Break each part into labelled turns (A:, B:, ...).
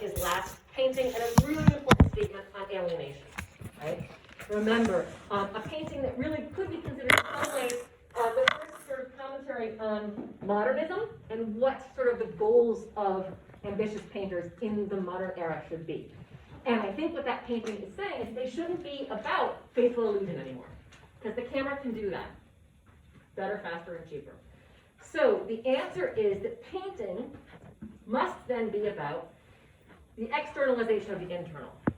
A: his last painting, and a really important statement on alienation, right? Remember, a painting that really could be considered in some ways the first sort of commentary on modernism and what sort of the goals of ambitious painters in the modern era should be. And I think what that painting is saying is they shouldn't be about faithful illusion anymore, because the camera can do that better, faster, and cheaper. So the answer is that painting must then be about the externalization of the internal. A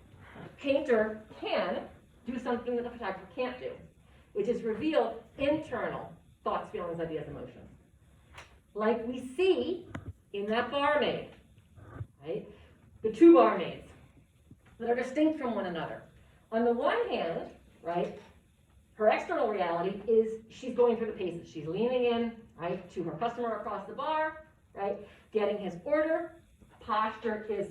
A: painter can do something that the photographer can't do, which is reveal internal thoughts, feelings, ideas, emotions. Like we see in that barmaid, right? The two barmaids that are distinct from one another. On the one hand, right, her external reality is she's going through the paces. She's leaning in, right, to her customer across the bar, right, getting his order. Posture is,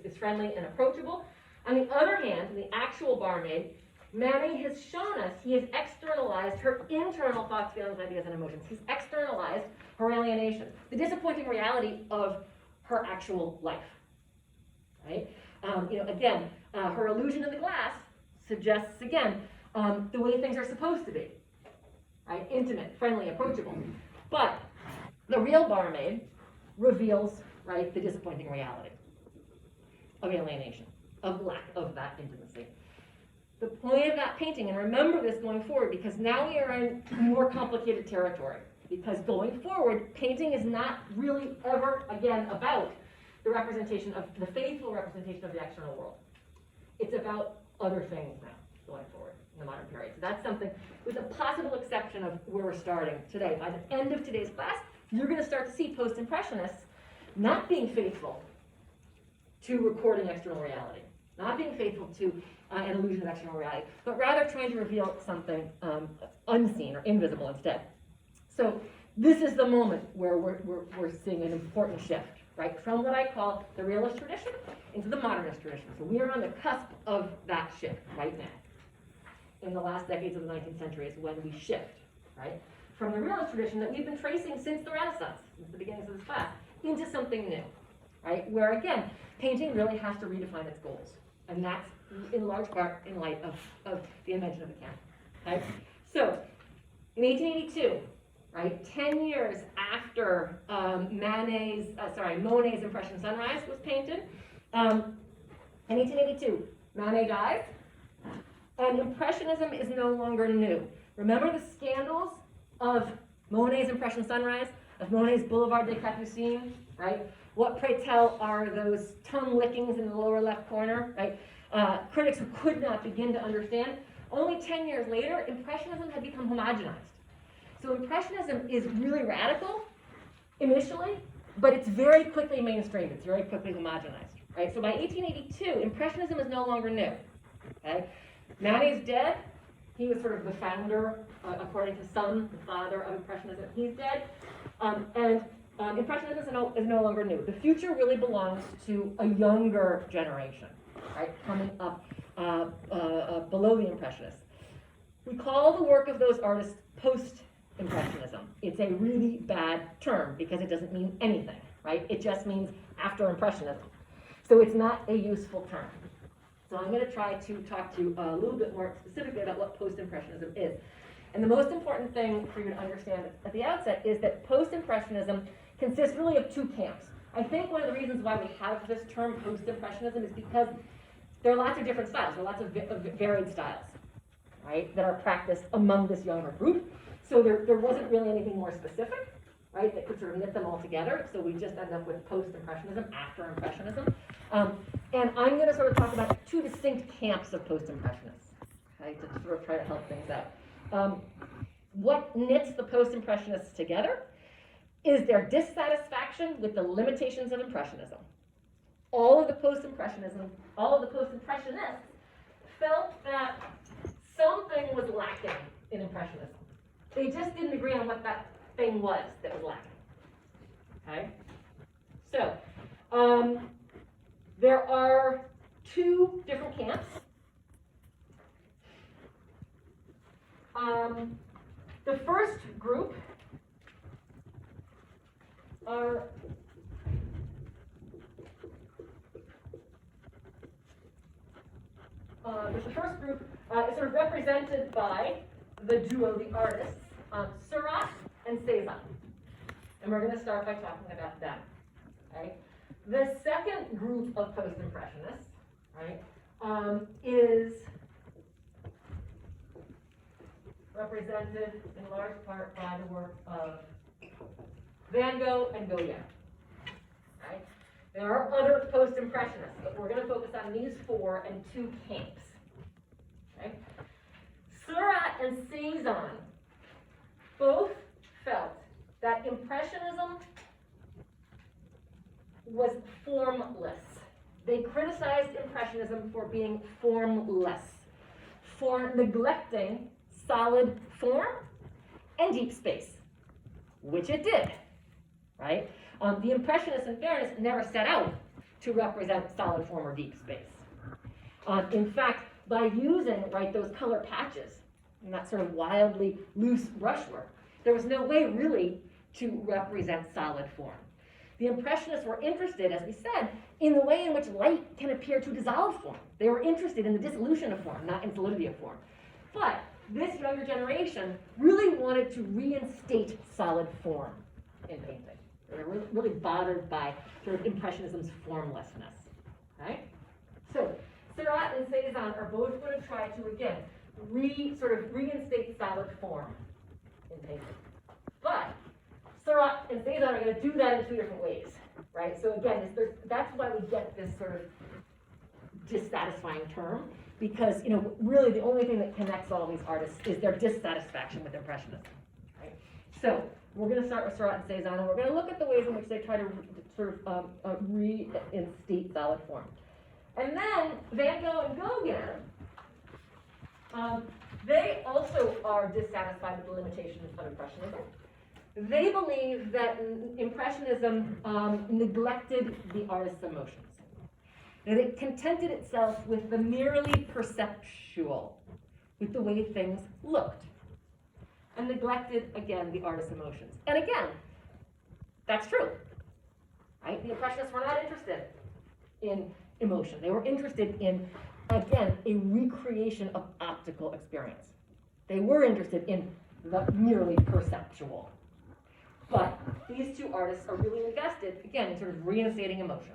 A: is friendly and approachable. On the other hand, the actual barmaid, Manny has shown us he has externalized her internal thoughts, feelings, ideas, and emotions. He's externalized her alienation, the disappointing reality of her actual life, right? Again, her illusion of the glass suggests, again, the way things are supposed to be, right? Intimate, friendly, approachable. But the real barmaid reveals, right, the disappointing reality of alienation, of lack of that intimacy. The point of that painting, and remember this going forward, because now we are in more complicated territory, because going forward, painting is not really ever, again, about the representation of, the faithful representation of the external world. It's about other things now, going forward in the modern period. So that's something, with a possible exception of where we're starting today. By the end of today's class, you're going to start to see post-impressionists not being faithful to recording external reality, not being faithful to an illusion of external reality, but rather trying to reveal something unseen or invisible instead. So this is the moment where we're seeing an important shift, right, from what I call the realist tradition into the modernist tradition. So we are on the cusp of that shift right now. In the last decades of the 19th century is when we shift, right, from the realist tradition that we've been tracing since the Renaissance, since the beginnings of this class, into something new, right, where again, painting really has to redefine its goals. And that's in large part in light of the invention of the camera, right? So in 1882, right, 10 years after Monet's Impression Sunrise was painted, in 1882, Manet dies, and Impressionism is no longer new. Remember the scandals of Monet's Impression Sunrise, of Monet's Boulevard des Capucines, right? What, pray tell, are those tongue lickings in the lower left corner, right? Critics who could not begin to understand. Only 10 years later, Impressionism had become homogenized. So Impressionism is really radical initially, but it's very quickly mainstreamed. It's very quickly homogenized, right? So by 1882, Impressionism is no longer new, okay? Manet's dead. He was sort of the founder, according to some, the father of Impressionism. He's dead. Impressionism is no longer new. The future really belongs to a younger generation, right, coming up below the Impressionists. We call the work of those artists post-Impressionism. It's a really bad term because it doesn't mean anything, right? It just means after Impressionism. So it's not a useful term. So I'm going to try to talk to you a little bit more specifically about what post-Impressionism is. And the most important thing for you to understand at the outset is that post-Impressionism consists really of two camps. I think one of the reasons why we have this term post-Impressionism is because there are lots of different styles, there are lots of varied styles, right, that are practiced among this younger group. So there wasn't really anything more specific, right, that could sort of knit them all together. So we just end up with post-Impressionism after Impressionism. And I'm going to sort of talk about two distinct camps of post-Impressionists, okay, to sort of try to help things out. What knits the post-Impressionists together is their dissatisfaction with the limitations of Impressionism. All of the post-Impressionists felt that something was lacking in Impressionism. They just didn't agree on what that thing was that was lacking. Okay? So, there are two different camps. The first group are the first group is sort of represented by the duo, the artists, Seurat and Cezanne. And we're going to start by talking about them. Right? The second group of post-impressionists, right, is represented in large part by the work of Van Gogh and Gauguin. Right? There are other post-impressionists, but we're going to focus on these four and two camps. Okay? Seurat and Cezanne both felt that Impressionism was formless. They criticized Impressionism for being formless, for neglecting solid form and deep space, which it did, right? The Impressionists, in fairness, never set out to represent solid form or deep space. In fact, by using, right, those color patches and that sort of wildly loose brushwork, there was no way really to represent solid form. The Impressionists were interested, as we said, in the way in which light can appear to dissolve form. They were interested in the dissolution of form, not in solidity of form. But this younger generation really wanted to reinstate solid form in painting. They were really bothered by sort of Impressionism's formlessness. Right? So Seurat and Cezanne are both going to try to, again, reinstate solid form in painting. But Seurat and Cezanne are going to do that in two different ways, right? So again, that's why we get this sort of dissatisfying term, because, really the only thing that connects all these artists is their dissatisfaction with Impressionism, right? So we're going to start with Seurat and Cezanne, and we're going to look at the ways in which they try to reinstate solid form. And then Van Gogh and Gauguin, they also are dissatisfied with the limitations of Impressionism. They believe that Impressionism neglected the artist's emotions, that it contented itself with the merely perceptual, with the way things looked, and neglected, again, the artist's emotions. And again, that's true, right? The Impressionists were not interested in emotion. They were interested in, again, a recreation of optical experience. They were interested in the merely perceptual. But these two artists are really invested, again, in sort of reinstating emotion.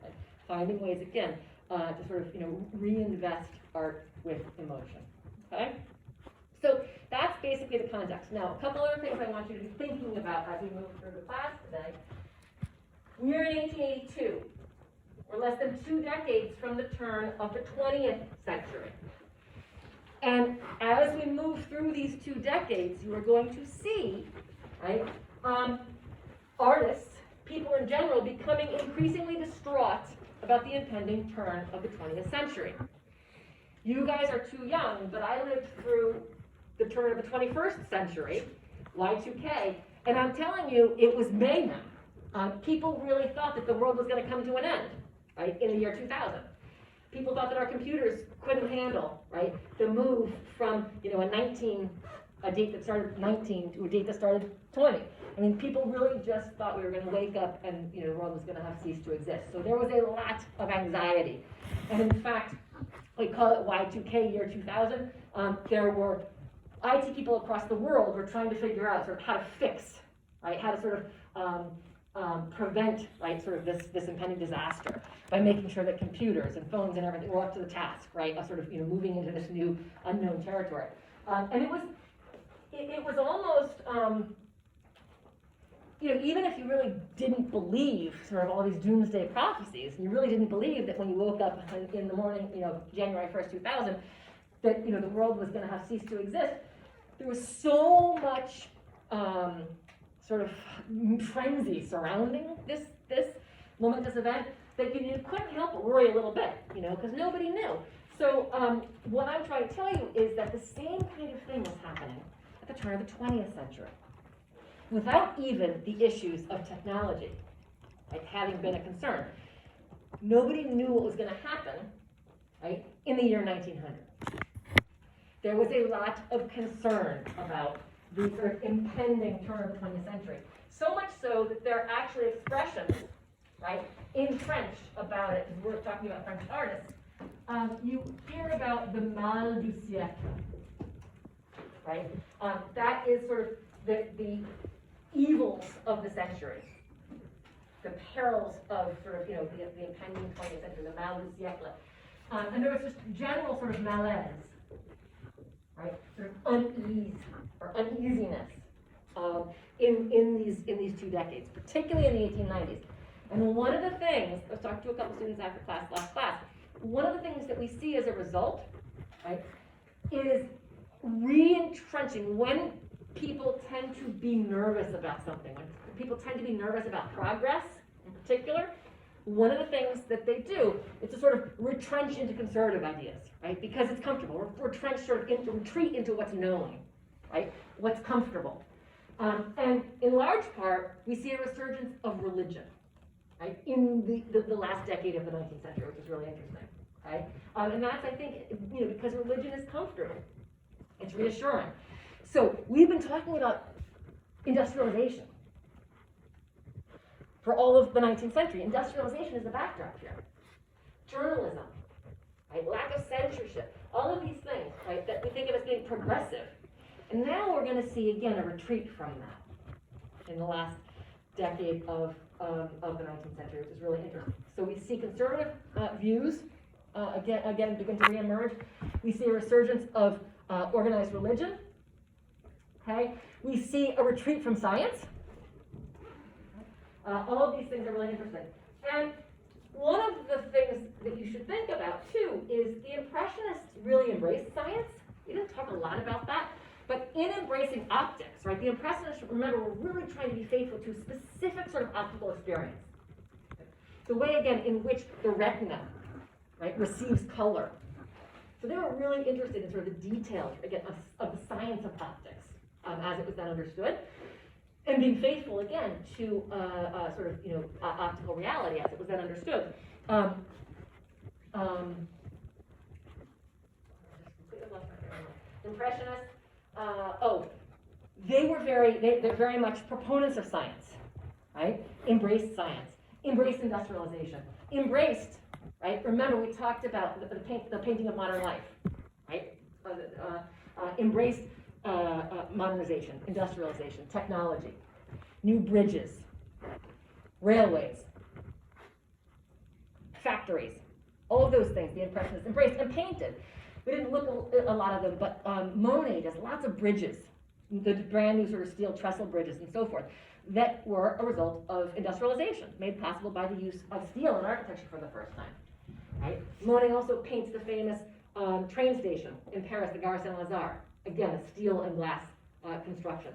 A: Okay? Finding ways, again, to sort of, reinvest art with emotion. Okay? So that's basically the context. Now, a couple other things I want you to be thinking about as we move through the class today. We're in 1882. We're less than 2 decades from the turn of the 20th century. And as we move through these 2 decades, you are going to see, right, artists, people in general, becoming increasingly distraught about the impending turn of the 20th century. You guys are too young, but I lived through the turn of the 21st century, Y2K, and I'm telling you, it was mayhem. People really thought that the world was going to come to an end, right, in the year 2000. People thought that our computers couldn't handle, right, the move from, a date that started 19 to a date that started 20. I mean, people really just thought we were going to wake up and, the world was going to have ceased to exist. So there was a lot of anxiety. And in fact, we call it Y2K, year 2000. There were IT people across the world were trying to figure out sort of how to fix, right, how to sort of prevent, right, sort of this impending disaster by making sure that computers and phones and everything were up to the task, right, of sort of, moving into this new unknown territory. And it was almost, even if you really didn't believe sort of all these doomsday prophecies, and you really didn't believe that when you woke up in the morning, January 1st, 2000, that, the world was going to have ceased to exist, there was so much sort of frenzy surrounding this momentous event that you couldn't help but worry a little bit, because nobody knew. So what I'm trying to tell you is that the same kind of thing was happening at the turn of the 20th century. Without even the issues of technology, right, having been a concern, nobody knew what was going to happen, right, in the year 1900. There was a lot of concern about the sort of impending turn of the 20th century. So much so that there are actually expressions, right, in French about it, because we're talking about French artists, you hear about the mal du siècle, right? That is sort of the evils of the century, the perils of sort of, the impending 20th century, the mal du siècle. And there was this general sort of malaise, right? Sort of unease or uneasiness in these 2 decades, particularly in the 1890s. And one of the things, I was talking to a couple students after last class, one of the things that we see as a result, right, is re-entrenching when people tend to be nervous about something, when people tend to be nervous about progress in particular. One of the things that they do is to sort of retrench into conservative ideas, right? Because it's comfortable. Retrench sort of retreat into what's known, right? What's comfortable. And in large part, we see a resurgence of religion, right? In the last decade of the 19th century, which is really interesting, right? And that's, I think, because religion is comfortable. It's reassuring. So we've been talking about industrialization for all of the 19th century. Industrialization is the backdrop here. Journalism, right? Lack of censorship, all of these things, right, that we think of as being progressive. And now we're going to see, again, a retreat from that in the last decade of the 19th century, which is really interesting. So we see conservative views, again begin to reemerge. We see a resurgence of organized religion. Okay? We see a retreat from science. All of these things are really interesting. And one of the things that you should think about, too, is the Impressionists really embraced science. We didn't talk a lot about that. But in embracing optics, right, the Impressionists, remember, were really trying to be faithful to specific sort of optical experience. The way, again, in which the retina, right, receives color. So they were really interested in sort of the details, again, of the science of optics as it was then understood. And being faithful, again, to sort of, optical reality as it was then understood. Impressionists, they're very much proponents of science, right? Embraced science, embraced industrialization, embraced, right? Remember, we talked about the painting of modern life, right? Embraced modernization, industrialization, technology, new bridges, railways, factories, all of those things the Impressionists embraced and painted. We didn't look at a lot of them, but Monet does lots of bridges, the brand new sort of steel trestle bridges and so forth, that were a result of industrialization, made possible by the use of steel in architecture for the first time. Right? Monet also paints the famous train station in Paris, the Gare Saint-Lazare. Again, a steel and glass construction.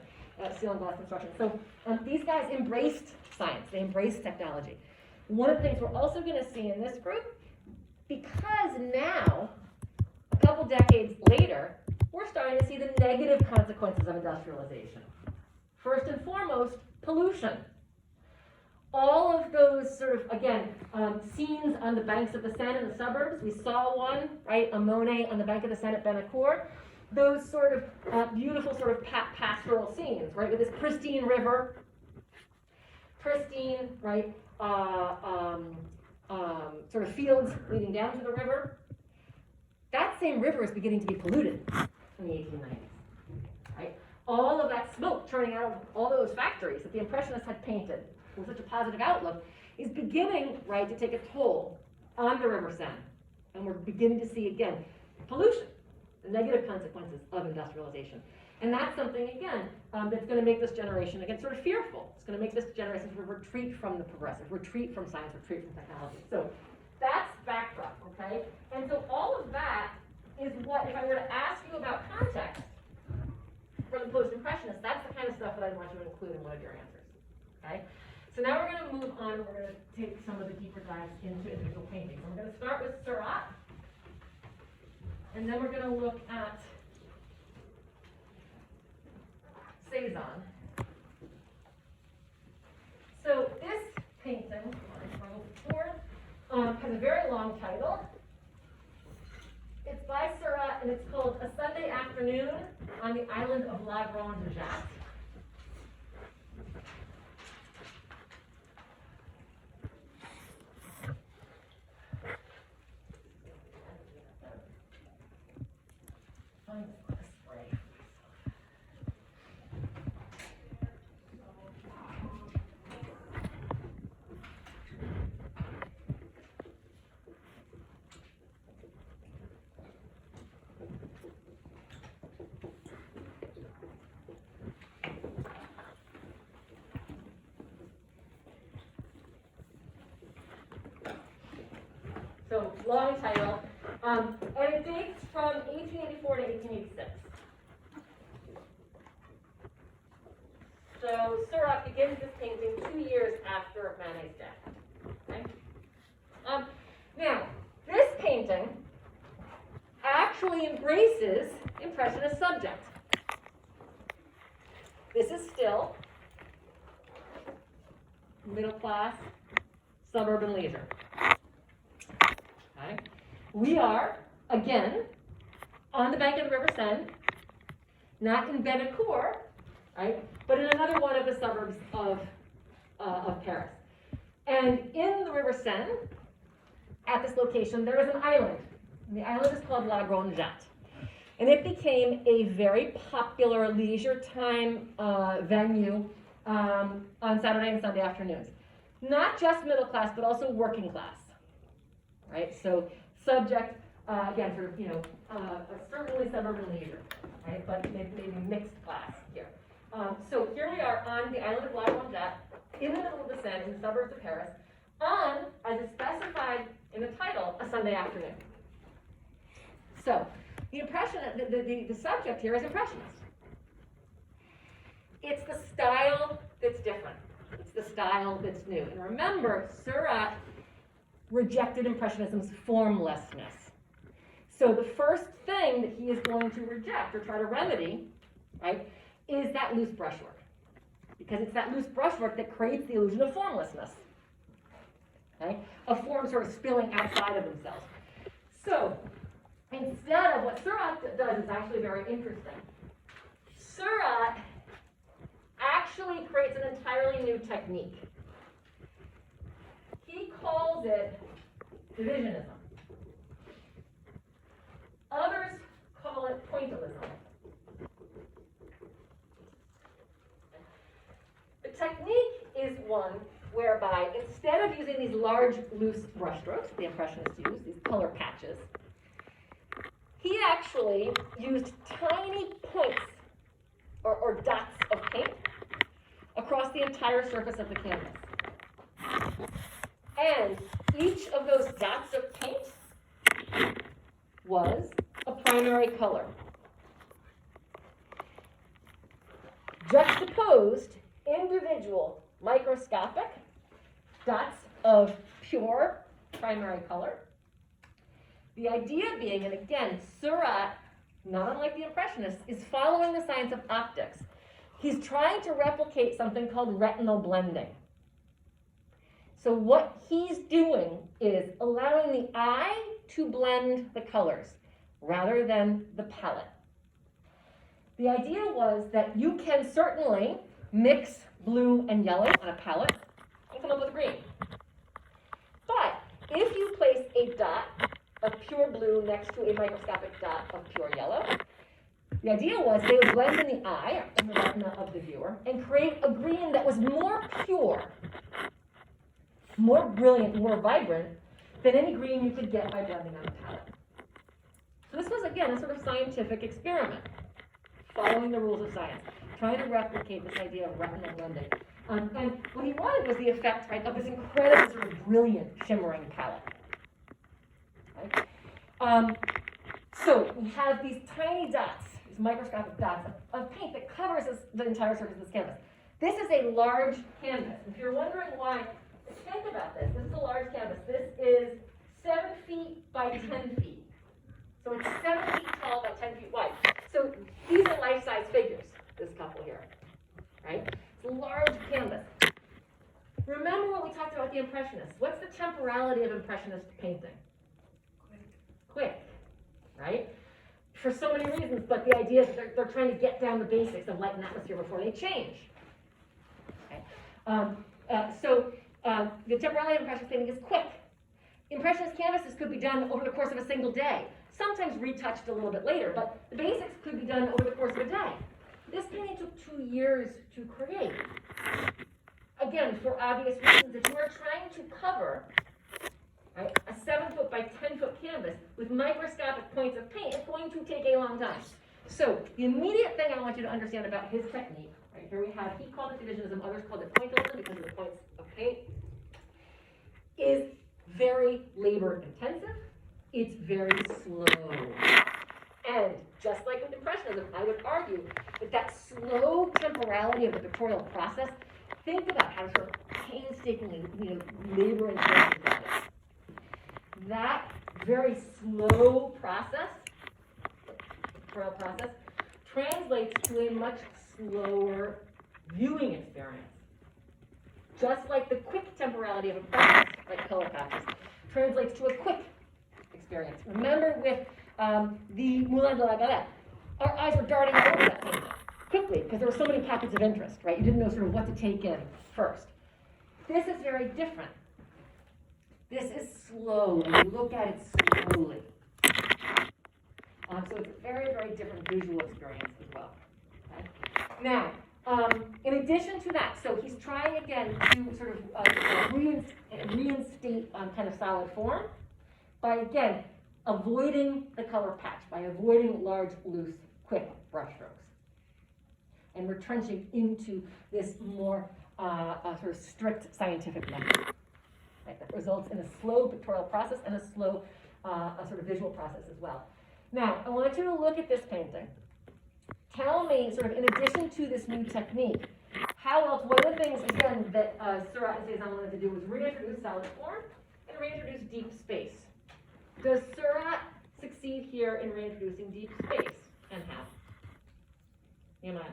A: So these guys embraced science. They embraced technology. One of the things we're also going to see in this group, because now, a couple decades later, we're starting to see the negative consequences of industrialization. First and foremost, pollution. All of those sort of, again, scenes on the banks of the Seine in the suburbs. We saw one, right, a Monet on the bank of the Seine at Bennecourt. Those sort of beautiful sort of pastoral scenes, right, with this pristine river, pristine, right, sort of fields leading down to the river. That same river is beginning to be polluted in the 1890s, right? All of that smoke turning out of all those factories that the Impressionists had painted with such a positive outlook is beginning, right, to take a toll on the River Seine. And we're beginning to see, again, pollution, the negative consequences of industrialization. And that's something, again, that's going to make this generation, again, sort of fearful. It's going to make this generation sort of retreat from the progressive, retreat from science, retreat from technology. So that's backdrop, okay? And so all of that is what, if I were to ask you about context for the post-impressionists, that's the kind of stuff that I want you to include in one of your answers, okay? So now we're going to move on, we're going to take some of the deeper dives into individual paintings. And we're going to start with Seurat, and then we're going to look at Cezanne. So this painting, has a very long title. It's by Seurat, and it's called A Sunday Afternoon on the Island of La Grande Jatte. long title, and it dates from 1884 to 1886. So Seurat begins this painting 2 years after Manet's death. Okay? Now, this painting actually embraces Impressionist subject. This is still middle class, suburban leisure. Okay? We are, again, on the bank of the River Seine, not in Bennecourt, right, but in another one of the suburbs of Paris. And in the River Seine, at this location, there is an island. And the island is called La Grande Jatte. And it became a very popular leisure time venue on Saturday and Sunday afternoons. Not just middle class, but also working class, right? So subject, again, sort of, certainly suburban leisure, right? But maybe mixed class here. So here we are on the island of La Grande Jatte, in the middle of the Seine, in the suburbs of Paris, on, as is specified in the title, a Sunday afternoon. So, the subject here is Impressionist. It's the style that's different. It's the style that's new. And remember, Seurat rejected Impressionism's formlessness. So the first thing that he is going to reject or try to remedy, right, is that loose brushwork. Because it's that loose brushwork that creates the illusion of formlessness. Okay? Of forms sort of spilling outside of themselves. So, instead of what Seurat does is actually very interesting. Seurat actually creates an entirely new technique. He calls it divisionism. Others call it pointillism. The technique is one whereby instead of using these large, loose brushstrokes the Impressionists use, these color patches, he actually used tiny points or dots of paint across the entire surface of the canvas. And each of those dots of paint was a primary color. Juxtaposed individual microscopic dots of pure primary color. The idea being, and again, Seurat, not unlike the Impressionists, is following the science of optics. He's trying to replicate something called retinal blending. So what he's doing is allowing the eye to blend the colors rather than the palette. The idea was that you can certainly mix blue and yellow on a palette and come up with green. But if you place a dot of pure blue next to a microscopic dot of pure yellow, the idea was they would blend in the eye, in the retina of the viewer, and create a green that was more pure, more brilliant, more vibrant than any green you could get by blending on a palette. So this was, again, a sort of scientific experiment, following the rules of science, trying to replicate this idea of retinal blending. And what he wanted was the effect, right, of this incredible sort of brilliant, shimmering palette. Right? So we have these tiny dots, these microscopic dots of paint that covers the entire surface of this canvas. This is a large canvas. If you're wondering why, think about this. This is a large canvas. This is 7 feet by 10 feet. So it's 7 feet tall by 10 feet wide. So these are life-size figures, this couple here. Right? It's a large canvas. Remember what we talked about the Impressionists. What's the temporality of Impressionist painting? Quick, right? For so many reasons, but the idea is they're trying to get down the basics of light and atmosphere before they change. Okay? The temporality of Impressionist painting is quick. Impressionist canvases could be done over the course of a single day, sometimes retouched a little bit later, but the basics could be done over the course of a day. This painting took 2 years to create. Again, for obvious reasons, if you are trying to cover, right, a 7-foot by 10-foot canvas with microscopic points of paint, it's going to take a long time. So the immediate thing I want you to understand about his technique, right, here we have, he called it divisionism, others called it pointillism because of the points of paint, is very labor intensive it's very slow. And just like with Impressionism, I would argue that slow temporality of the pictorial process, think about how sort of painstakingly, labor intensive that is. That very slow process, pictorial process, translates to a much slower viewing experience. Just like the quick temporality of a process, like color patches, translates to a quick experience. Remember with the Moulin de la Galette, our eyes were darting all over that painting quickly because there were so many pockets of interest, right? You didn't know sort of what to take in first. This is very different. This is slow, and you look at it slowly. So it's a very, very different visual experience as well. Okay? Now, in addition to that, so he's trying again to sort of reinstate kind of solid form by, again, avoiding the color patch, by avoiding large, loose, quick brushstrokes, and retrenching into this more sort of strict scientific method, right, that results in a slow pictorial process and a slow sort of visual process as well. Now, I want you to look at this painting. Tell me, sort of in addition to this new technique, how else, one of the things, again, that Seurat and Cezanne wanted to do was reintroduce solid form and reintroduce deep space. Does Seurat succeed here in reintroducing deep space, and how? Nehemiah?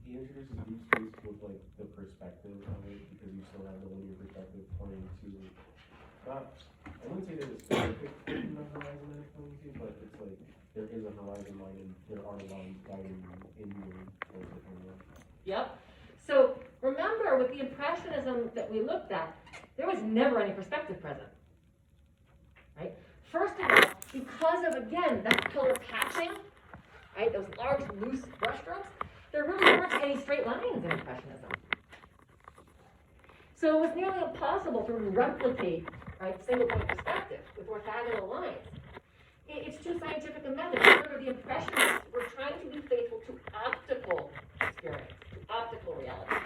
B: He introduces deep space with like the perspective of it, because you still have the linear perspective pointing to, not, I wouldn't say there's a specific point in the horizon that it's pointing to, but it's like there is a horizon line and there are lines guiding you in your towards the camera.
A: Yep. So remember, with the Impressionism that we looked at, there was never any perspective present, right? First of all, because of, again, that color patching, right, those large, loose brushstrokes, there really weren't any straight lines in Impressionism. So it was nearly impossible to replicate, right, single-point perspective with orthogonal lines. It's too scientific a method. Remember, the Impressionists were trying to be faithful to optical experience, to optical reality.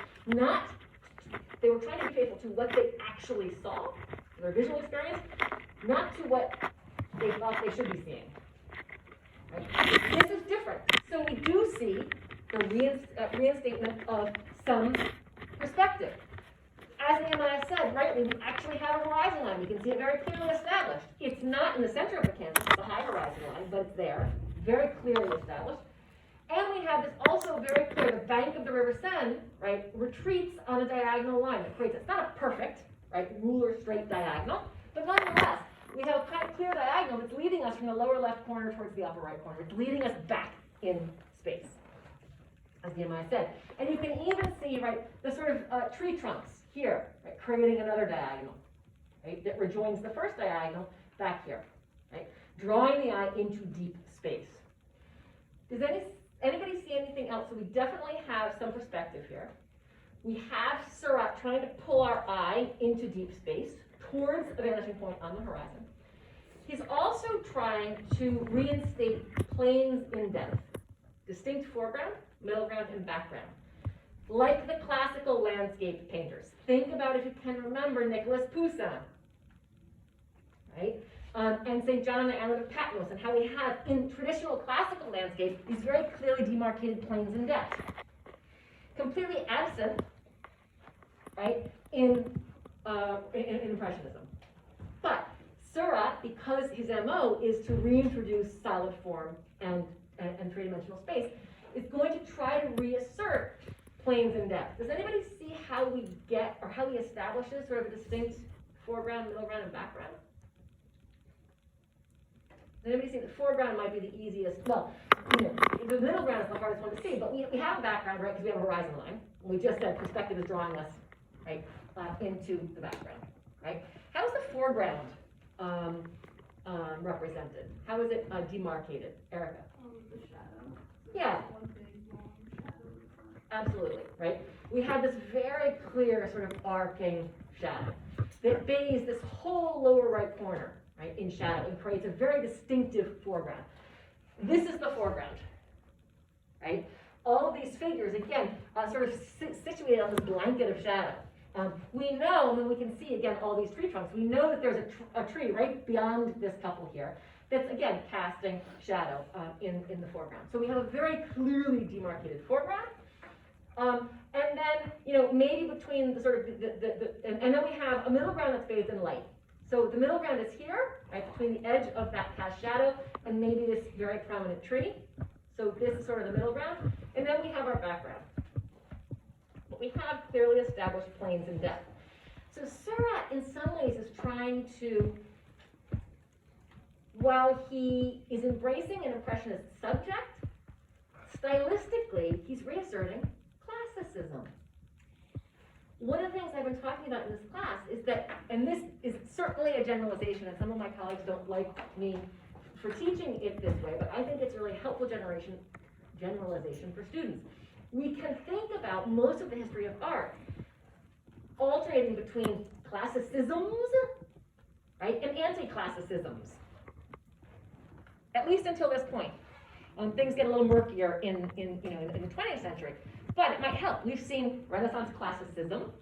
A: They were trying to be faithful to what they actually saw, their visual experience, not to what they thought they should be seeing. Right? This is different. So we do see the reinstatement of some perspective. As Nehemiah said, right, we actually have a horizon line. We can see it very clearly established. It's not in the center of the canvas, it's a high horizon line, but it's there, very clearly established. And we have this also very clear, the bank of the River Seine, right, retreats on a diagonal line. It creates, it's not a perfect, right, ruler straight diagonal, but nonetheless, we have a kind of clear diagonal that's leading us from the lower left corner towards the upper right corner. It's leading us back in space, as Nehemiah said. And you can even see, right, the sort of tree trunks here, right, creating another diagonal, right, that rejoins the first diagonal back here, right, drawing the eye into deep space. Does anybody see anything else? So we definitely have some perspective here. We have Seurat trying to pull our eye into deep space towards a vanishing point on the horizon. He's also trying to reinstate planes in depth, distinct foreground, middle ground, and background. Like the classical landscape painters. Think about, if you can remember, Nicolas Poussin, right? And St. John on the Island of Patmos, and how we have, in traditional classical landscape, these very clearly demarcated planes in depth. Completely absent, right, in Impressionism. But Seurat, because his MO is to reintroduce solid form and three-dimensional space, is going to try to reassert planes in depth. Does anybody see how we get, or how he establishes sort of a distinct foreground, middle ground, and background? Does anybody see the foreground might be the easiest? Well, the middle ground is the hardest one to see, but we have a background, right, because we have a horizon line. We just said perspective is drawing us, right, into the background, right? How is the foreground represented? How is it demarcated? Erica?
C: The shadow.
A: Yeah.
C: One big long shadow in front.
A: Absolutely, right? We have this very clear sort of arcing shadow that bathes this whole lower right corner, right, in shadow, and creates a very distinctive foreground. This is the foreground, right? All of these figures, again, sort of situated on this blanket of shadow. We know, I mean, we can see again all these tree trunks. We know that there's a tree right beyond this couple here that's again casting shadow in the foreground. So we have a very clearly demarcated foreground. And then, you know, maybe between the sort of and then we have a middle ground that's bathed in light. So the middle ground is here, right, between the edge of that cast shadow and maybe this very prominent tree. So this is sort of the middle ground. And then we have our background. But we have clearly established planes and depth. So Seurat, in some ways, is trying to, while he is embracing an impressionist subject, stylistically, he's reasserting classicism. One of the things I've been talking about in this class is that, and this is certainly a generalization, and some of my colleagues don't like me for teaching it this way, but I think it's a really helpful generalization for students. We can think about most of the history of art alternating between classicisms, right, and anti-classicisms, at least until this point. Things get a little murkier in the 20th century, but it might help. We've seen Renaissance classicism.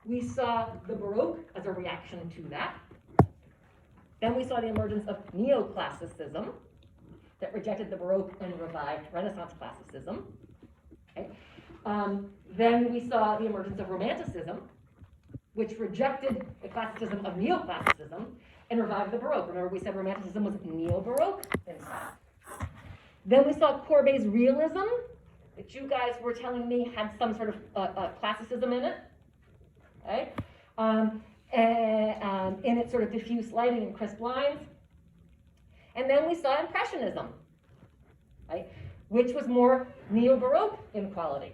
A: We saw the Baroque as a reaction to that. Then we saw the emergence of neoclassicism that rejected the Baroque and revived Renaissance classicism. Okay. Then we saw the emergence of Romanticism, which rejected the classicism of neoclassicism and revived the Baroque. Remember, we said Romanticism was neo-Baroque in fact. Then we saw Courbet's realism, that you guys were telling me had some sort of classicism in it, okay? In its sort of diffuse lighting and crisp lines. And then we saw Impressionism, right? Which was more neo-Baroque in quality,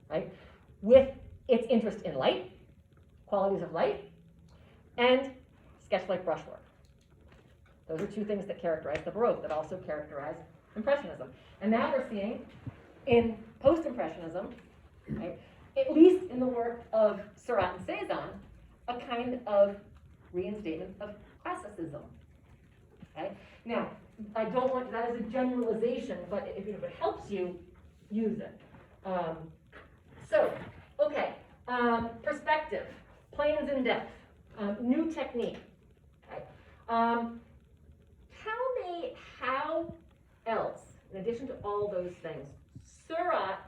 A: right? With its interest in light, qualities of light, and sketch-like brushwork. Those are two things that characterize the Baroque that also characterize Impressionism. And now we're seeing in post-Impressionism, right, at least in the work of Seurat and Cezanne, a kind of reinstatement of classicism. Okay? Now, I don't want that as a generalization, but if it helps you, use it. Perspective, planes and depth, new technique. Okay? Tell me how else, in addition to all those things, Seurat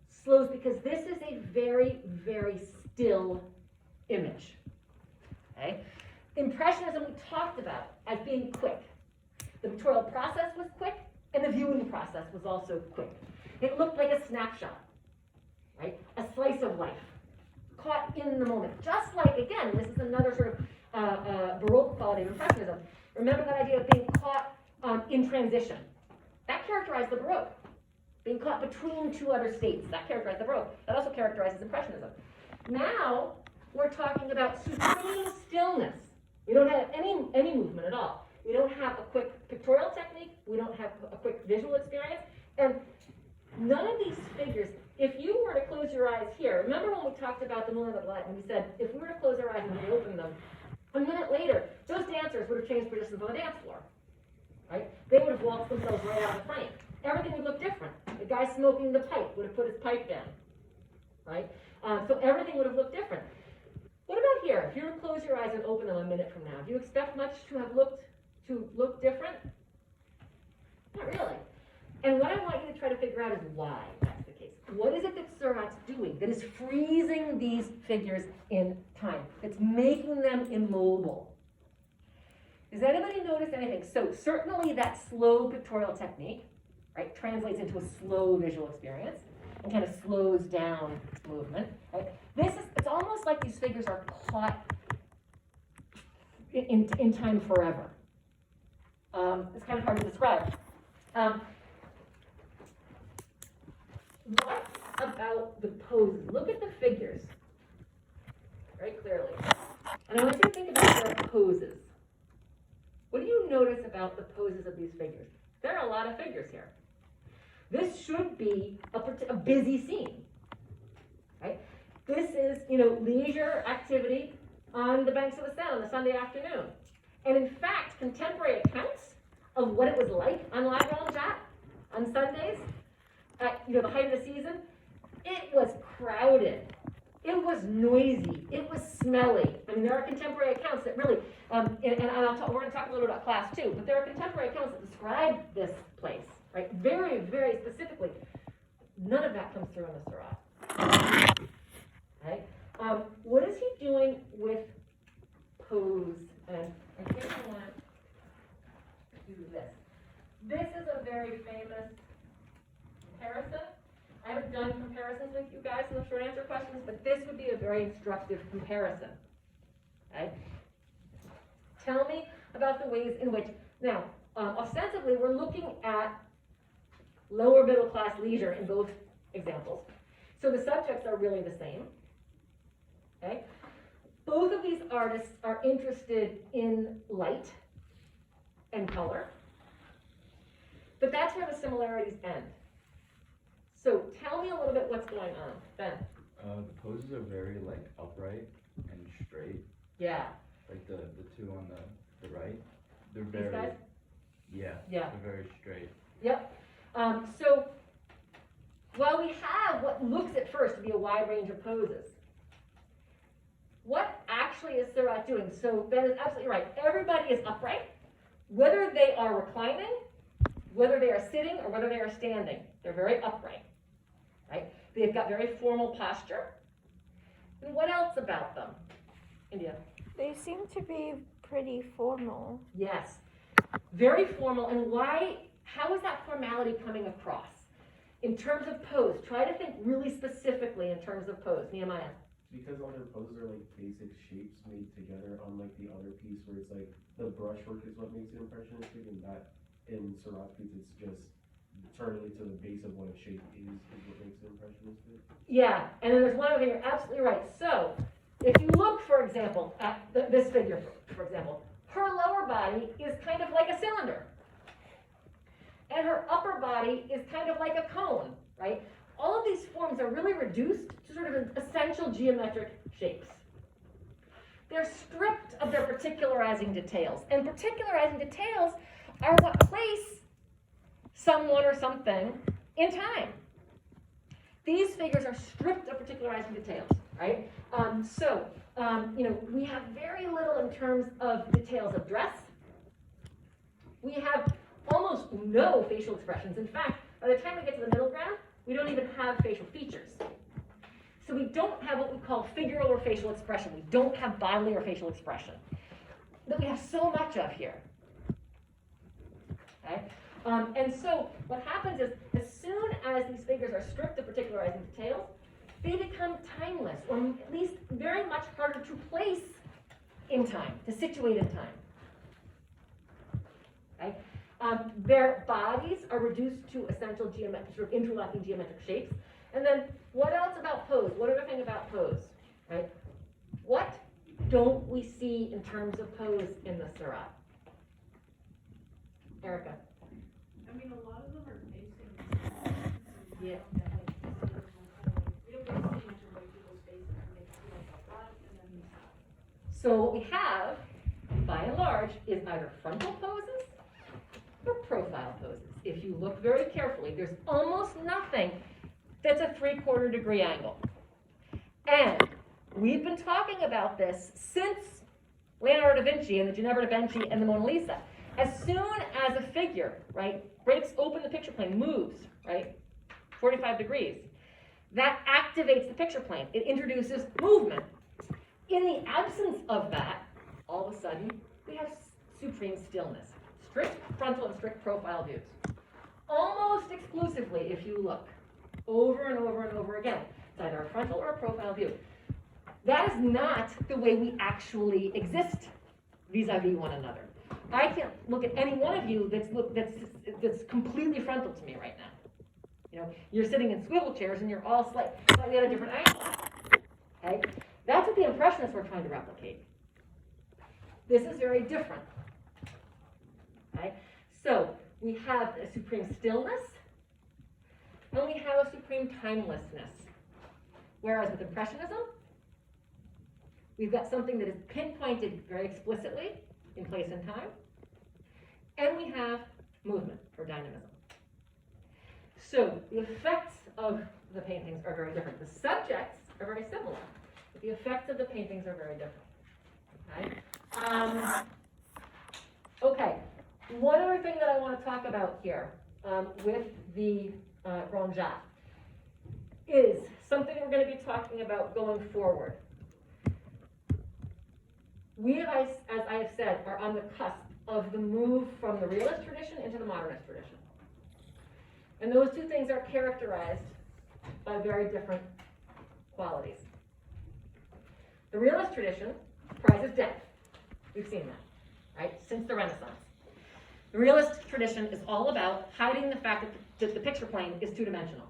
A: slows, because this is a very, very still image. Okay? Impressionism we talked about as being quick. The pictorial process was quick, and the viewing process was also quick. It looked like a snapshot, right? A slice of life, caught in the moment. Just like, again, this is another sort of Baroque quality of Impressionism. Remember that idea of being caught in transition. That characterized the Baroque. Being caught between two other states. That characterized the Baroque. That also characterizes Impressionism. Now, we're talking about supreme stillness. We don't have any movement at all. We don't have a quick pictorial technique. We don't have a quick visual experience. And none of these figures, if you were to close your eyes here, remember when we talked about the Moulin of Light, when we said if we were to close our eyes and reopen them, a minute later, those dancers would have changed positions on the dance floor. Right? They would have walked themselves right out of the frame. Everything would look different. The guy smoking the pipe would have put his pipe down. Right? So everything would have looked different. What about here? If you were to close your eyes and open them a minute from now, do you expect much to look different? Not really. And what I want you to try to figure out is why that's the case. What is it that Seurat's doing that is freezing these figures in time, that's making them immobile? Does anybody notice anything? So certainly that slow pictorial technique, right, translates into a slow visual experience and kind of slows down movement. Right? It's almost like these figures are caught in time forever. It's kind of hard to describe. What about the poses? Look at the figures very clearly. And I want you to think about their poses. What do you notice about the poses of these figures? There are a lot of figures here. This should be a busy scene, right? This is, leisure activity on the banks of the Seine on a Sunday afternoon. And in fact, contemporary accounts of what it was like on La Grande Jatte on Sundays, at the height of the season, it was crowded. It was noisy, it was smelly. I mean, there are contemporary accounts that really, we're gonna talk a little about class too, but there are contemporary accounts that describe this place, right? Very, very specifically. None of that comes through in the Surah. Right? What is he doing with pose? And I think I want to do this. This is a very famous comparison. I haven't done comparisons with you guys in the short answer questions, but this would be a very instructive comparison. Okay? Tell me about the ways in which, now, ostensibly, we're looking at lower middle class leisure in both examples. So the subjects are really the same. Okay? Both of these artists are interested in light and color, but that's where the similarities end. So tell me a little bit what's going on, Ben.
D: The poses are very like upright and straight.
A: Yeah.
D: Like the two on the right. They're
A: These
D: very
A: guys?
D: Yeah.
A: Yeah.
D: They're very straight.
A: Yep. So while we have what looks at first to be a wide range of poses, what actually is Surratt doing? So Ben is absolutely right. Everybody is upright, whether they are reclining, whether they are sitting, or whether they are standing. They're very upright, right? They've got very formal posture. And what else about them? India?
E: They seem to be pretty formal.
A: Yes, very formal. And why? How is that formality coming across? In terms of pose, try to think really specifically in terms of pose. Nehemiah?
B: Because all their poses are like basic shapes made together, unlike the other piece where it's like the brushwork is what makes it impressionistic, and that in Surratt's piece it's just turning it to the base of what a shape is what makes it impressionistic.
A: Yeah, and then there's one other thing, you're absolutely right. So, if you look, for example, at this figure, for example, her lower body is kind of like a cylinder. And her upper body is kind of like a cone, right? All of these forms are really reduced to sort of essential geometric shapes. They're stripped of their particularizing details. And particularizing details are what place someone or something in time. These figures are stripped of particularizing details, right? We have very little in terms of details of dress. We have almost no facial expressions. In fact, by the time we get to the middle ground, we don't even have facial features. So we don't have what we call figural or facial expression. We don't have bodily or facial expression that we have so much of here. Okay? And so what happens is, as soon as these figures are stripped of particularizing details, they become timeless, or at least very much harder to place in time, to situate in time. Okay? Their bodies are reduced to essential geometric, sort of interlocking geometric shapes. And then, what else about pose? What other thing about pose? Right? What don't we see in terms of pose in the Surah? Erica.
C: I mean, a lot of them are facing.
A: Yeah.
C: We don't really see much of white people's faces, and they see like a front and then these.
A: So what we have, by and large, is either frontal poses or profile poses. If you look very carefully, there's almost nothing that's a 3/4 degree angle. And we've been talking about this since Leonardo da Vinci and the Ginevra da Benci and the Mona Lisa. As soon as a figure, right, breaks open the picture plane, moves, right, 45 degrees, that activates the picture plane. It introduces movement. In the absence of that, all of a sudden, we have supreme stillness. Strict frontal and strict profile views. Almost exclusively, if you look, over and over and over again. It's either a frontal or a profile view. That is not the way we actually exist vis-a-vis one another. I can't look at any one of you that's completely frontal to me right now. You know, you're sitting in swivel chairs and you're all slightly at a different angle. Okay? That's what the impressionists were trying to replicate. This is very different. Okay? So we have a supreme stillness, and we have a supreme timelessness. Whereas with Impressionism, we've got something that is pinpointed very explicitly in place and time, and we have movement or dynamism. So the effects of the paintings are very different. The subjects are very similar. But the effects of the paintings are very different, okay? Okay, one other thing that I want to talk about here with the Grand Jatte is something we're going to be talking about going forward. We, as I have said, are on the cusp of the move from the realist tradition into the modernist tradition. And those two things are characterized by very different qualities. The realist tradition prizes depth. We've seen that, right, since the Renaissance. The realist tradition is all about hiding the fact that the picture plane is two-dimensional.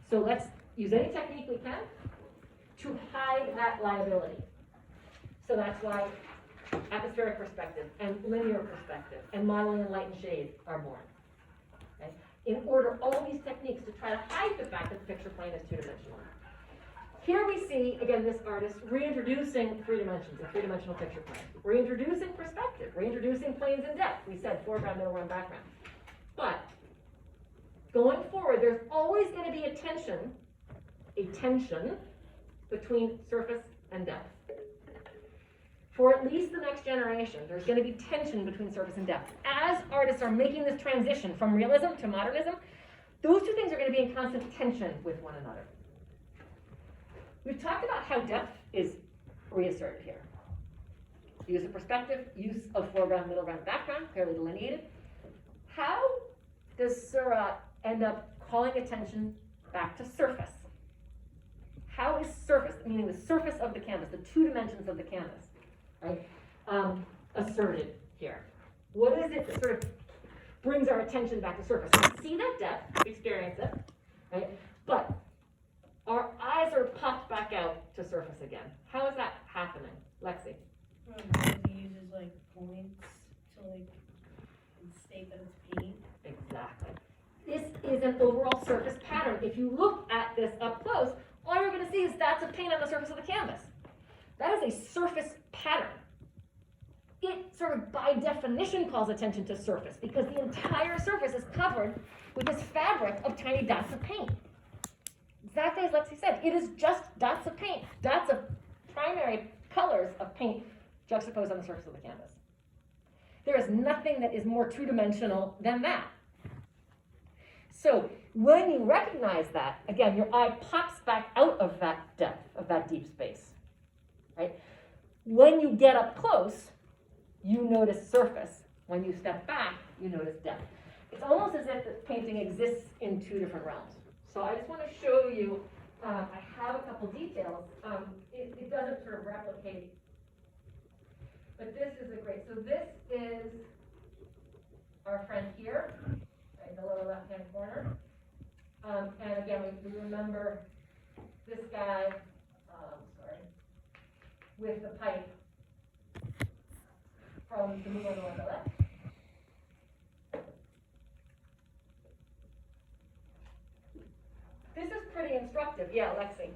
A: So let's use any technique we can to hide that liability. So that's why atmospheric perspective and linear perspective and modeling in light and shade are born. Okay? In order, all these techniques to try to hide the fact that the picture plane is two-dimensional. Here we see, again, this artist reintroducing three dimensions, a three-dimensional picture plane. Reintroducing perspective, reintroducing planes in depth. We said foreground, middle ground, background. But going forward, there's always going to be a tension between surface and depth. For at least the next generation, there's going to be tension between surface and depth. As artists are making this transition from realism to modernism, those two things are going to be in constant tension with one another. We've talked about how depth is reasserted here. Use of perspective, use of foreground, middle ground, background, clearly delineated. How does Seurat end up calling attention back to surface? How is surface, meaning the surface of the canvas, the two dimensions of the canvas, right, asserted here? What is it that sort of brings our attention back to surface? We see that depth, experience it, right? But our eyes are popped back out to surface again. How is that happening? Lexi?
C: Because he uses like points to like state that it's paint.
A: Exactly. This is an overall surface pattern. If you look at this up close, all you're going to see is dots of paint on the surface of the canvas. That is a surface pattern. It sort of by definition calls attention to surface because the entire surface is covered with this fabric of tiny dots of paint. Exactly as Lexi said, it is just dots of paint, dots of primary colors of paint juxtaposed on the surface of the canvas. There is nothing that is more two-dimensional than that. So when you recognize that, again, your eye pops back out of that depth, of that deep space, right? When you get up close, you notice surface. When you step back, you notice depth. It's almost as if the painting exists in two different realms. So I just want to show you, I have a couple details. It doesn't sort of replicate, but this is a great, so this is our friend here, right, the lower left-hand corner. And again, we remember this guy, with the pipe from the Moulin on the left. This is pretty instructive. Yeah, Lexi.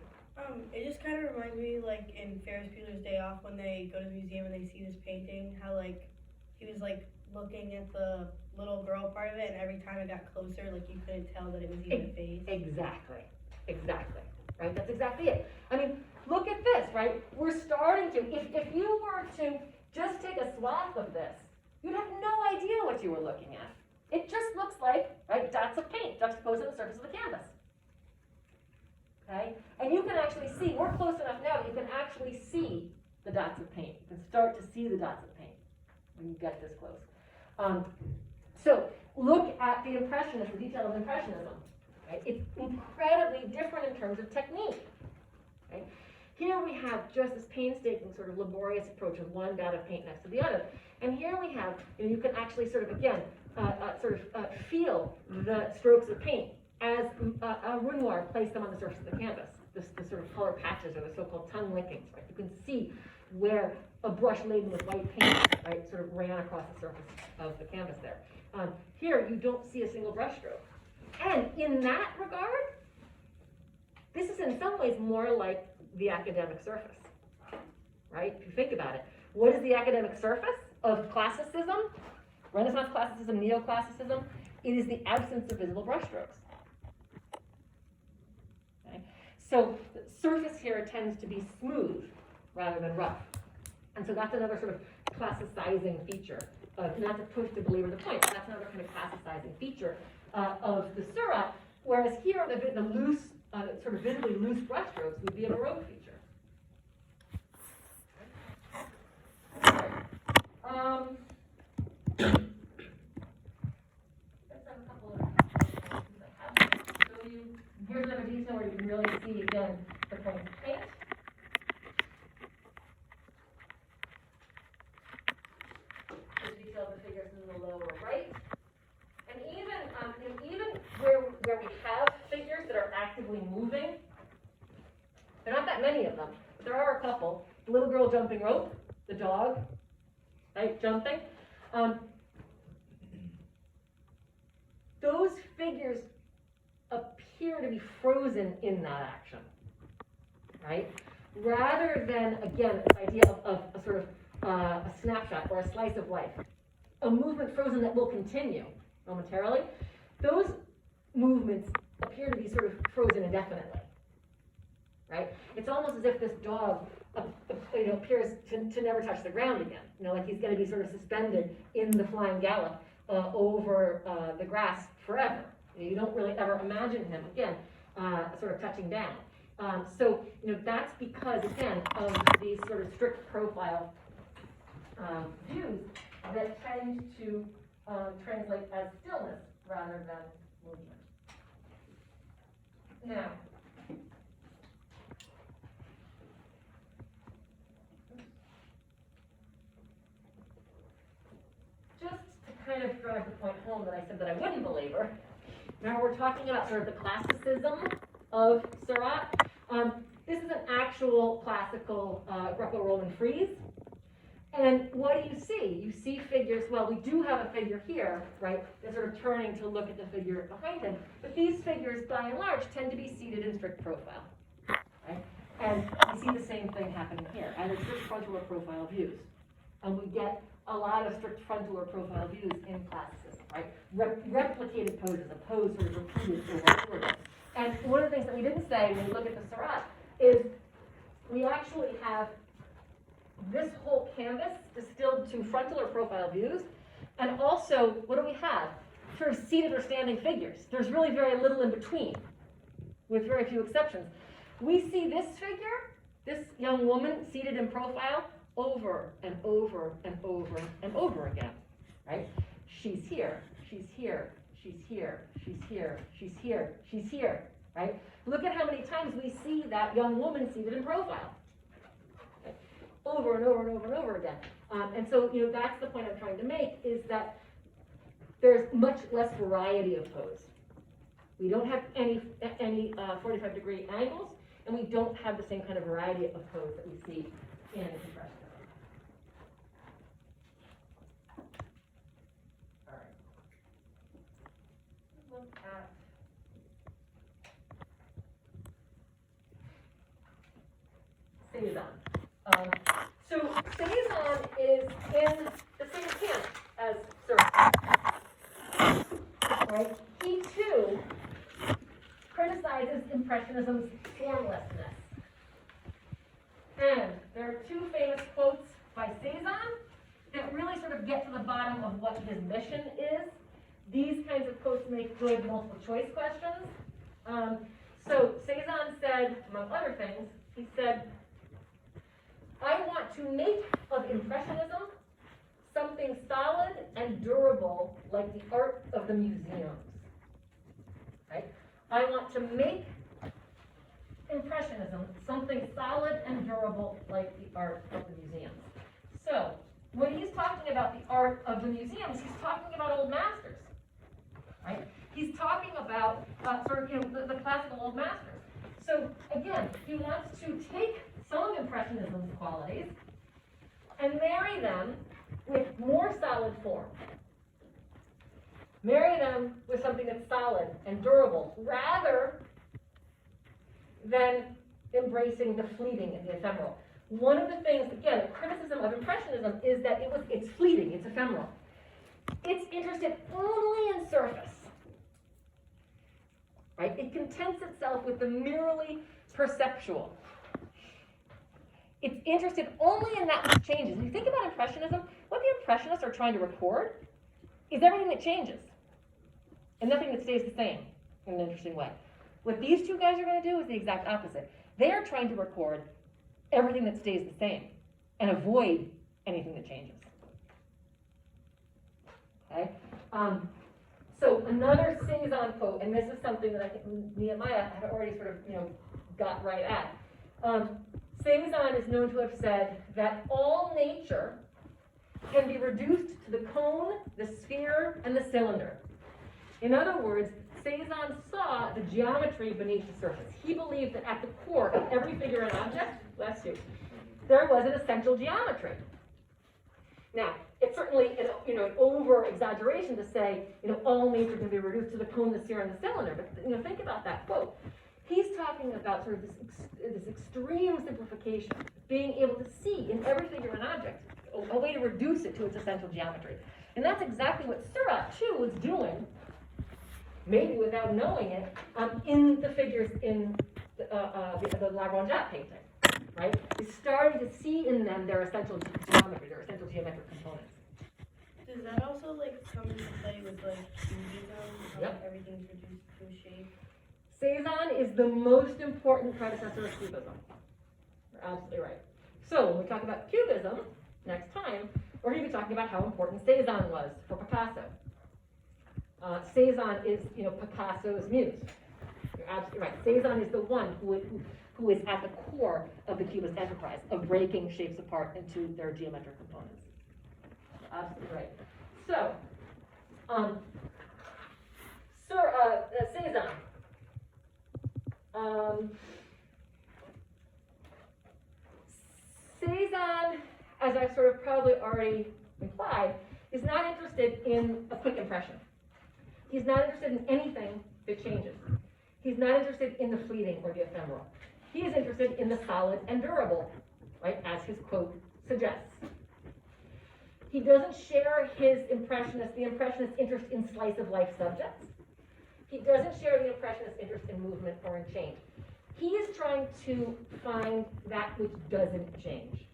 C: It just kind of reminds me, like, in Ferris Bueller's Day Off, when they go to the museum and they see this painting, how, like, he was, like, looking at the little girl part of it, and every time it got closer, like, you couldn't tell that it was even a face.
A: Exactly. Right? That's exactly it. I mean, look at this, right? We're starting to, if you were to just take a swath of this, you'd have no idea what you were looking at. It just looks like, right, dots of paint juxtaposed on the surface of the canvas. Okay? And you can actually see, we're close enough now that you can actually see the dots of paint. You can start to see the dots of paint when you get this close. So look at the Impressionism, the detail of Impressionism. Right? It's incredibly different in terms of technique. Right? Here we have just this painstaking, sort of laborious approach of one dot of paint next to the other. And here we have, you can actually sort of, again, feel the strokes of paint as a Renoir placed them on the surface of the canvas. The sort of color patches, or the so-called tongue lickings, right? You can see where a brush laden with white paint, right, sort of ran across the surface of the canvas there. Here, you don't see a single brush stroke. And in that regard, this is in some ways more like the academic surface, right? If you think about it, what is the academic surface of classicism, Renaissance classicism, neoclassicism? It is the absence of visible brushstrokes. Okay? So the surface here tends to be smooth rather than rough. And so that's another sort of classicizing feature, not to push to belabor the point, but that's another kind of classicizing feature of the Surah, whereas here the loose, sort of visibly loose brushstrokes would be a Baroque feature. Let's have a couple of things I have to show you. Here's another detail where you can really see again the kind of paint. This detail of the figures in the lower right. And even where we have figures that are actively moving, there are not that many of them, but there are a couple. The little girl jumping rope, the dog, right, jumping. Those figures appear to be frozen in that action, right? Rather than, again, this idea of a sort of a snapshot or a slice of life, a movement frozen that will continue momentarily. Those movements appear to be sort of frozen indefinitely, right? It's almost as if this dog appears to never touch the ground again. Like he's going to be sort of suspended in the flying gallop over the grass forever. You don't really ever imagine him again sort of touching down. So that's because, again, of these sort of strict profile views that tend to translate as stillness rather than movement. Now, just to kind of drive the point home that I said that I wouldn't belabor, now we're talking about sort of the classicism of Seurat. This is an actual classical Greco-Roman frieze. And what do you see? You see figures, well, we do have a figure here, right, that's sort of turning to look at the figure behind him. But these figures, by and large, tend to be seated in strict profile, right? And you see the same thing happening here, either strict frontal or profile views. And we get a lot of strict frontal or profile views in classicism, right? Replicated poses, a pose sort of repeated over and over. And one of the things that we didn't say when we look at the Seurat is we actually have this whole canvas distilled to frontal or profile views. And also, what do we have? Sort of seated or standing figures. There's really very little in between, with very few exceptions. We see this figure, this young woman seated in profile, over and over and over and over again, right? She's here, she's here, she's here, she's here, she's here, she's here, right? Look at how many times we see that young woman seated in profile. Over and over and over and over again. And so, that's the point I'm trying to make, is that there's much less variety of pose. We don't have any 45-degree angles, and we don't have the same kind of variety of pose that we see in Impressionism. All right. Look at Cézanne. So Cézanne is in the same camp as Seurat. Right? He too criticizes Impressionism's formlessness. And there are two famous quotes by Cézanne that really sort of get to the bottom of what his mission is. These kinds of quotes make good multiple choice questions. So Cézanne said, among other things, he said, I want to make of Impressionism something solid and durable like the art of the museums. Right? I want to make Impressionism something solid and durable like the art of the museums. So, when he's talking about the art of the museums, he's talking about old masters. Right? He's talking about the classical old masters. So, again, he wants to take some of Impressionism's qualities and marry them with more solid form. Marry them with something that's solid and durable, rather than embracing the fleeting and the ephemeral. One of the things, again, the criticism of Impressionism is that it's fleeting, it's ephemeral. It's interested only in surface. Right? It contents itself with the merely perceptual. It's interested only in that which changes. If you think about Impressionism, what the Impressionists are trying to record is everything that changes and nothing that stays the same in an interesting way. What these two guys are going to do is the exact opposite. They are trying to record everything that stays the same and avoid anything that changes. Okay? So another Cezanne quote, and this is something that I think Nehemiah had already sort of, got right at. Cezanne is known to have said that all nature can be reduced to the cone, the sphere, and the cylinder. In other words, Cezanne saw the geometry beneath the surface. He believed that at the core of every figure and object, bless you, there was an essential geometry. Now, it's certainly an over-exaggeration to say, all nature can be reduced to the cone, the sphere, and the cylinder. But think about that quote. He's talking about sort of this extreme simplification, being able to see in every figure and object a way to reduce it to its essential geometry. And that's exactly what Seurat, too, was doing, maybe without knowing it, in the figures in the La Ronjat painting, right? He's starting to see in them their essential geometry, their essential geometric components.
C: Does that also come into play with Cubism?
A: Yep.
C: Everything's reduced to a shape.
A: Cezanne is the most important predecessor of Cubism. You're absolutely right. So when we talk about Cubism next time, we're going to be talking about how important Cezanne was for Picasso. Cezanne is, Picasso's muse. You're absolutely right. Cezanne is the one who is at the core of the Cubist enterprise of breaking shapes apart into their geometric components. You're absolutely right. So, Cezanne. Cezanne, as I've sort of probably already implied, is not interested in a quick impression. He's not interested in anything that changes. He's not interested in the fleeting or the ephemeral. He is interested in the solid and durable, right, as his quote suggests. He doesn't share the impressionist interest in slice of life subjects. He doesn't share the impressionist interest in movement or in change. He is trying to find that which doesn't change.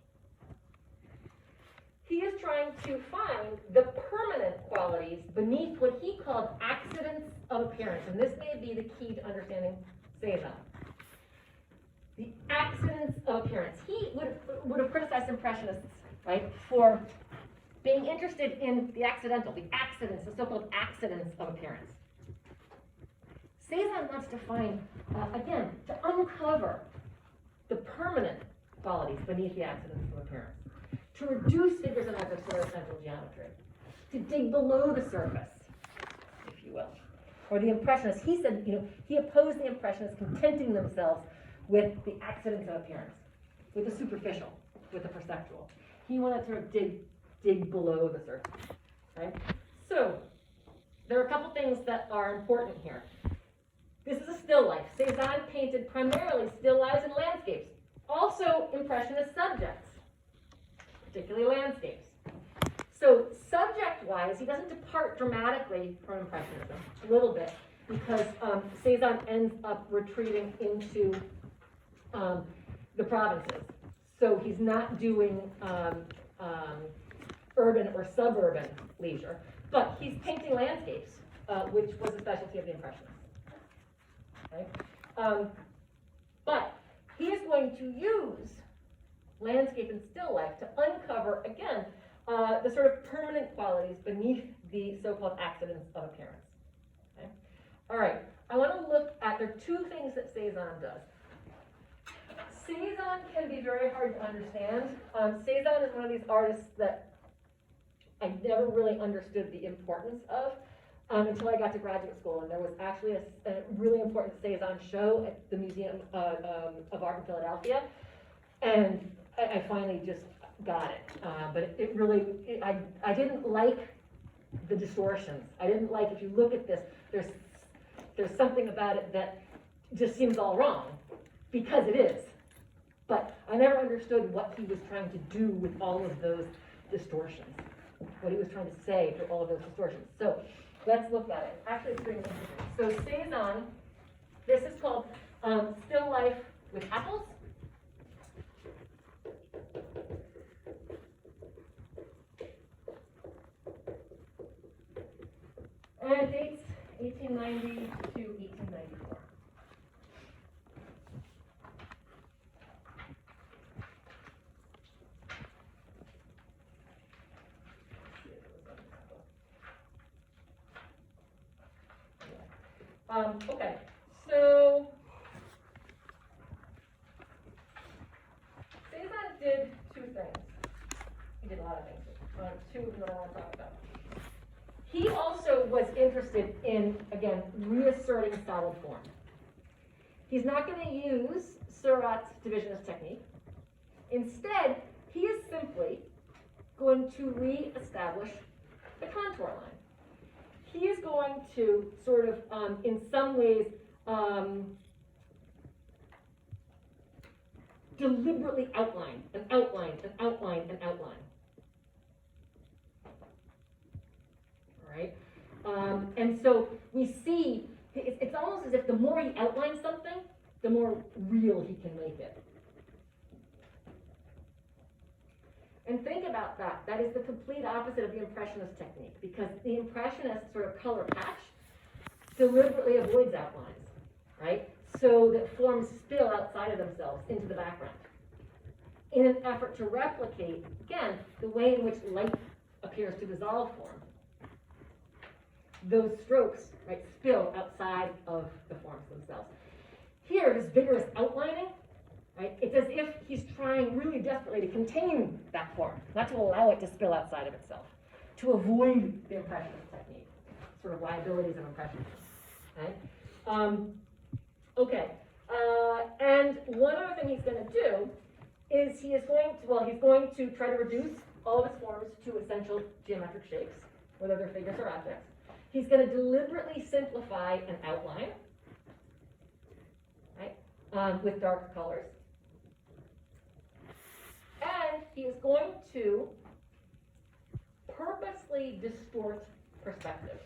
A: He is trying to find the permanent qualities beneath what he called accidents of appearance. And this may be the key to understanding Cezanne. The accidents of appearance. He would have criticized Impressionists, right, for being interested in the accidental, the accidents, the so-called accidents of appearance. Cezanne wants to find, again, to uncover the permanent qualities beneath the accidents of appearance, to reduce figures and objects to their essential geometry, to dig below the surface, if you will. Or the Impressionists, he said, he opposed the Impressionists contenting themselves with the accidents of appearance, with the superficial, with the perceptual. He wanted to sort of dig below the surface, right? So, there are a couple things that are important here. This is a still life. Cezanne painted primarily still lives and landscapes, also Impressionist subjects, particularly landscapes. So subject-wise, he doesn't depart dramatically from Impressionism, a little bit, because Cezanne ends up retreating into the provinces. So he's not doing urban or suburban leisure, but he's painting landscapes, which was a specialty of the Impressionists. Okay? But he is going to use landscape and still life to uncover, again, the sort of permanent qualities beneath the so-called accidents of appearance. Okay? All right, I want to look at, there are two things that Cezanne does. Cezanne can be very hard to understand. Cezanne is one of these artists that I never really understood the importance of until I got to graduate school, and there was actually a really important Cezanne show at the Museum of Art in Philadelphia, and I finally just got it. But it really, I didn't like the distortions. I didn't like, if you look at this, there's something about it that just seems all wrong, because it is. But I never understood what he was trying to do with all of those distortions, what he was trying to say through all of those distortions. So let's look at it. Actually, it's pretty interesting. So Cezanne, this is called Still Life with apples. And dates 1890 to 1894. Okay, so Cezanne did two things. He did a lot of things. Two of them that I want to talk about. He also was interested in, again, reasserting solid form. He's not going to use Seurat's divisionist technique. Instead, he is simply going to re-establish the contour line. He is going to sort of, in some ways, deliberately outline, and outline, and outline, and outline. All right? And so we see, it's almost as if the more he outlines something, the more real he can make it. And think about that. That is the complete opposite of the Impressionist technique, because the Impressionist sort of color patch deliberately avoids outlines, right? So that forms spill outside of themselves into the background in an effort to replicate, again, the way in which light appears to dissolve form. Those strokes, right, spill outside of the forms themselves. Here, this vigorous outlining, right, it's as if he's trying really desperately to contain that form, not to allow it to spill outside of itself, to avoid the Impressionist technique, sort of liabilities of Impressionism, right? And one other thing he's going to do is he's going to try to reduce all of his forms to essential geometric shapes, whether they're figures or objects. He's going to deliberately simplify an outline, right, with dark colors. And he is going to purposely distort perspective.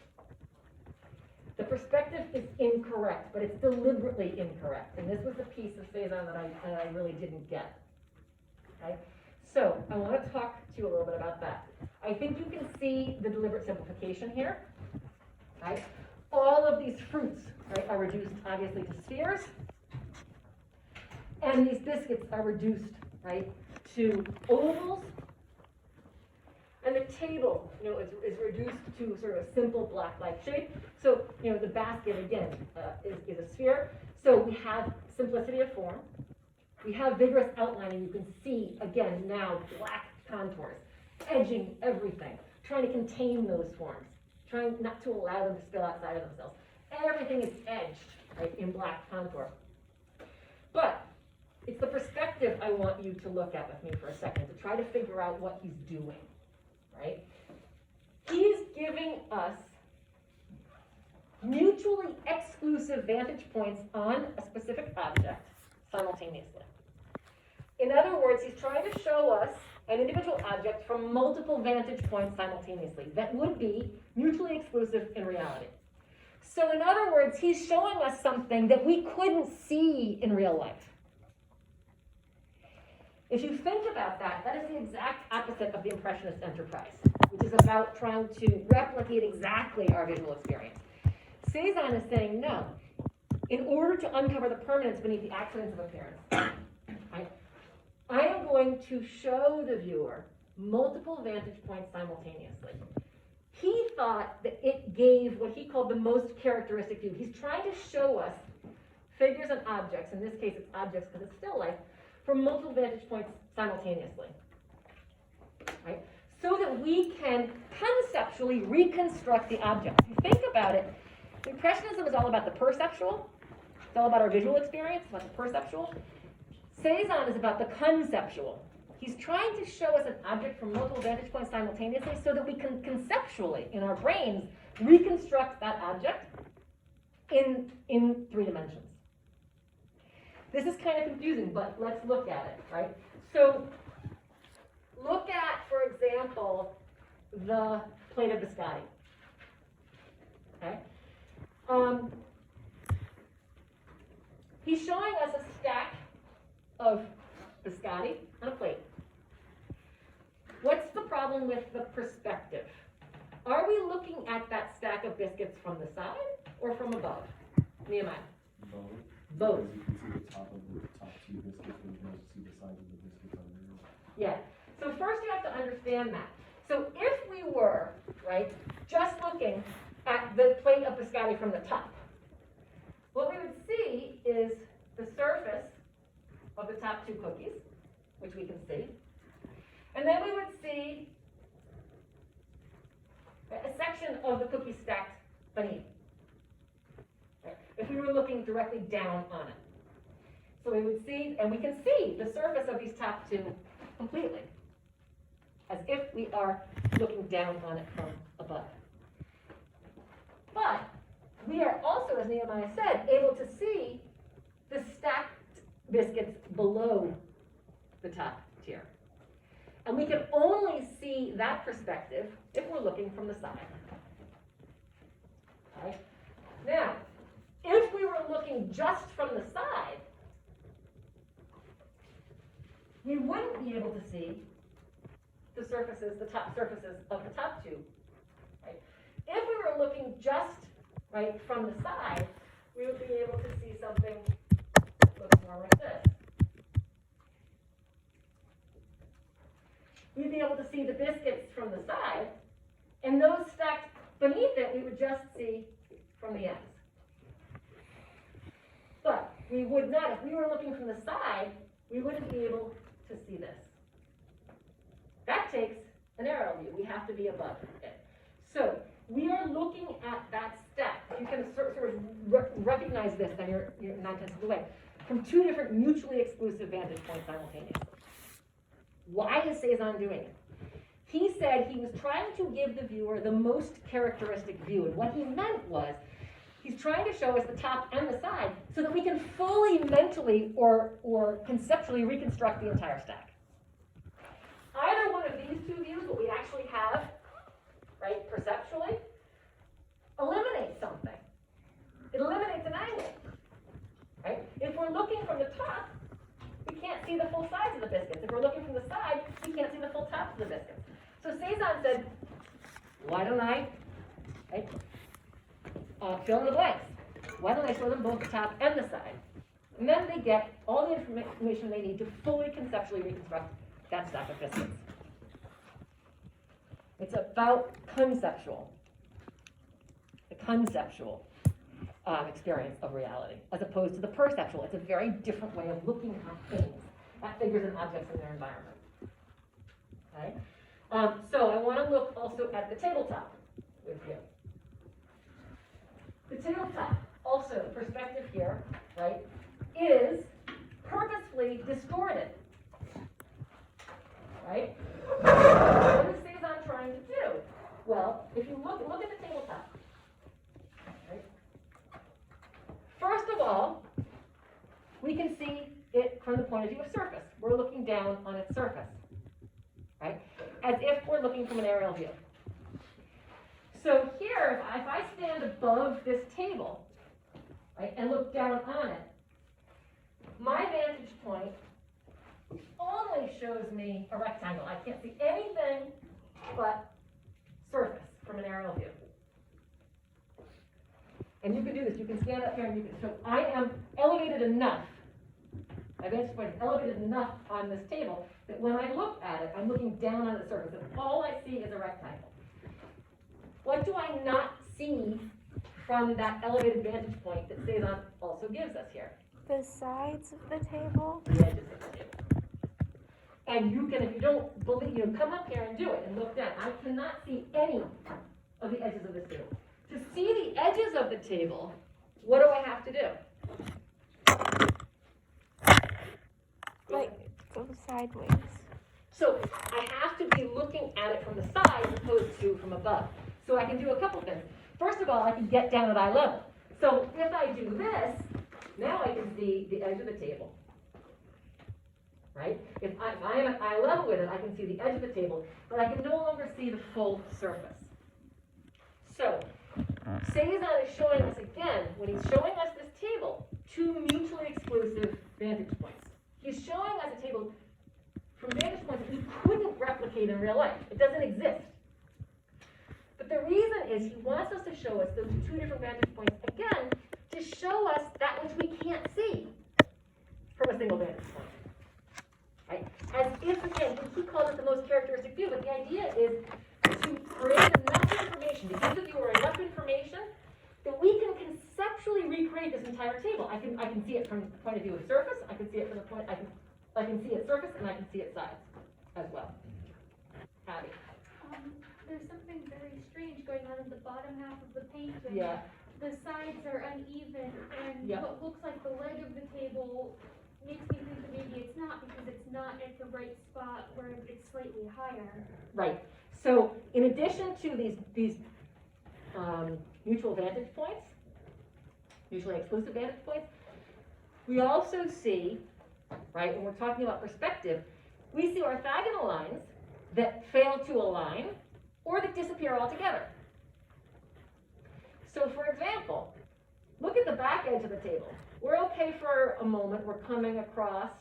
A: The perspective is incorrect, but it's deliberately incorrect. And this was the piece of Cezanne that I really didn't get. Okay? So I want to talk to you a little bit about that. I think you can see the deliberate simplification here. Right? All of these fruits, right, are reduced obviously to spheres. And these biscuits are reduced, right, to ovals. And the table, is reduced to sort of a simple black-like shape. So, the basket, again, is a sphere. So we have simplicity of form. We have vigorous outlining. You can see, again, now black contours, edging everything, trying to contain those forms, trying not to allow them to spill outside of themselves. Everything is edged, right, in black contour. But it's the perspective I want you to look at with me for a second to try to figure out what he's doing, right? He's giving us mutually exclusive vantage points on a specific object simultaneously. In other words, he's trying to show us an individual object from multiple vantage points simultaneously that would be mutually exclusive in reality. So in other words, he's showing us something that we couldn't see in real life. If you think about that, that is the exact opposite of the Impressionist enterprise, which is about trying to replicate exactly our visual experience. Cezanne is saying, no, in order to uncover the permanence beneath the accidents of appearance, right, I am going to show the viewer multiple vantage points simultaneously. He thought that it gave what he called the most characteristic view. He's trying to show us figures and objects, in this case it's objects because it's still life, from multiple vantage points simultaneously, right? So that we can conceptually reconstruct the object. If you think about it, Impressionism is all about the perceptual. It's all about our visual experience, about the perceptual. Cezanne is about the conceptual. He's trying to show us an object from multiple vantage points simultaneously so that we can conceptually, in our brains, reconstruct that object in 3 dimensions. This is kind of confusing, but let's look at it, right? So look at, for example, the plate of biscotti. Okay? He's showing us a stack of biscotti on a plate. What's the problem with the perspective? Are we looking at that stack of biscuits from the side or from above? Nehemiah?
B: Both.
A: Both.
B: Because you can see the top of the top two biscuits, but you can also see the sides of the biscuits underneath.
A: Yeah. So first you have to understand that. So if we were, right, just looking at the plate of biscotti from the top, what we would see is the surface of the top two cookies, which we can see. And then we would see a section of the cookie stacked beneath. Right? If we were looking directly down on it. So we would see, and we can see the surface of these top two completely, as if we are looking down on it from above. But we are also, as Nehemiah said, able to see the stacked biscuits below the top tier. And we can only see that perspective if we're looking from the side. Okay? Now, if we were looking just from the side, we wouldn't be able to see the surfaces, the top surfaces of the top two. Right? If we were looking just right from the side, we would be able to see something look more like this. We'd be able to see the biscuits from the side, and those stacked beneath it, we would just see from the ends. But we would not, if we were looking from the side, we wouldn't be able to see this. That takes an aerial view. We have to be above it. So we are looking at that stack. If you can sort of recognize this, then you're 9/10 of the way, from two different mutually exclusive vantage points simultaneously. Why is Cezanne doing it? He said he was trying to give the viewer the most characteristic view, and what he meant was he's trying to show us the top and the side so that we can fully mentally or conceptually reconstruct the entire stack. Either one of these two views, what we actually have, right, perceptually, eliminates something. It eliminates an angle, right? If we're looking from the top, we can't see the full size of the biscuits. If we're looking from the side, we can't see the full tops of the biscuits. So Cezanne said, why don't I, right, fill in the blanks? Why don't I show them both the top and the side? And then they get all the information they need to fully conceptually reconstruct that stack of biscuits. It's about the conceptual experience of reality, as opposed to the perceptual. It's a very different way of looking at things, at figures and objects in their environment. Okay? So I want to look also at the tabletop with you. The tabletop, also, perspective here, right, is purposefully distorted. Right? What is Cezanne trying to do? Well, if you look at the tabletop. Right? First of all, we can see it from the point of view of surface. We're looking down on its surface. Right? As if we're looking from an aerial view. So here, if I stand above this table, right, and look down on it, my vantage point only shows me a rectangle. I can't see anything but surface from an aerial view. And you can do this. You can stand up here and you can, so I am elevated enough, my vantage point is elevated enough on this table that when I look at it, I'm looking down on the surface and all I see is a rectangle. What do I not see from that elevated vantage point that Cezanne also gives us here?
E: The sides of the table.
A: The edges of the table. And you can, if you don't believe, come up here and do it and look down. I cannot see any of the edges of this table. To see the edges of the table, what do I have to do?
E: Like, go sideways.
A: So I have to be looking at it from the side as opposed to from above. So I can do a couple things. First of all, I can get down at eye level. So if I do this, now I can see the edge of the table. Right? If I am at eye level with it, I can see the edge of the table, but I can no longer see the full surface. So Cezanne is showing us again, when he's showing us this table, two mutually exclusive vantage points. He's showing us a table from vantage points that we couldn't replicate in real life. It doesn't exist. But the reason is he wants us to show us those two different vantage points, again, to show us that which we can't see from a single vantage point. Right? As if, again, he calls it the most characteristic view, but the idea is to create enough information, to give the viewer enough information that we can conceptually recreate this entire table. I can see it from the point of view of surface, I can see it from the point, I can see its surface, and I can see its sides as well. Abby?
F: There's something very strange going on in the bottom half of the painting.
A: Yeah.
F: The sides are uneven, and
A: Yeah.
F: what looks like the leg of the table makes me think that maybe it's not, because it's not at the right spot where it's slightly higher.
A: Right. So in addition to these mutual vantage points, mutually exclusive vantage points, we also see, right, when we're talking about perspective, we see orthogonal lines that fail to align or that disappear altogether. So for example, look at the back edge of the table. We're okay for a moment, we're coming across,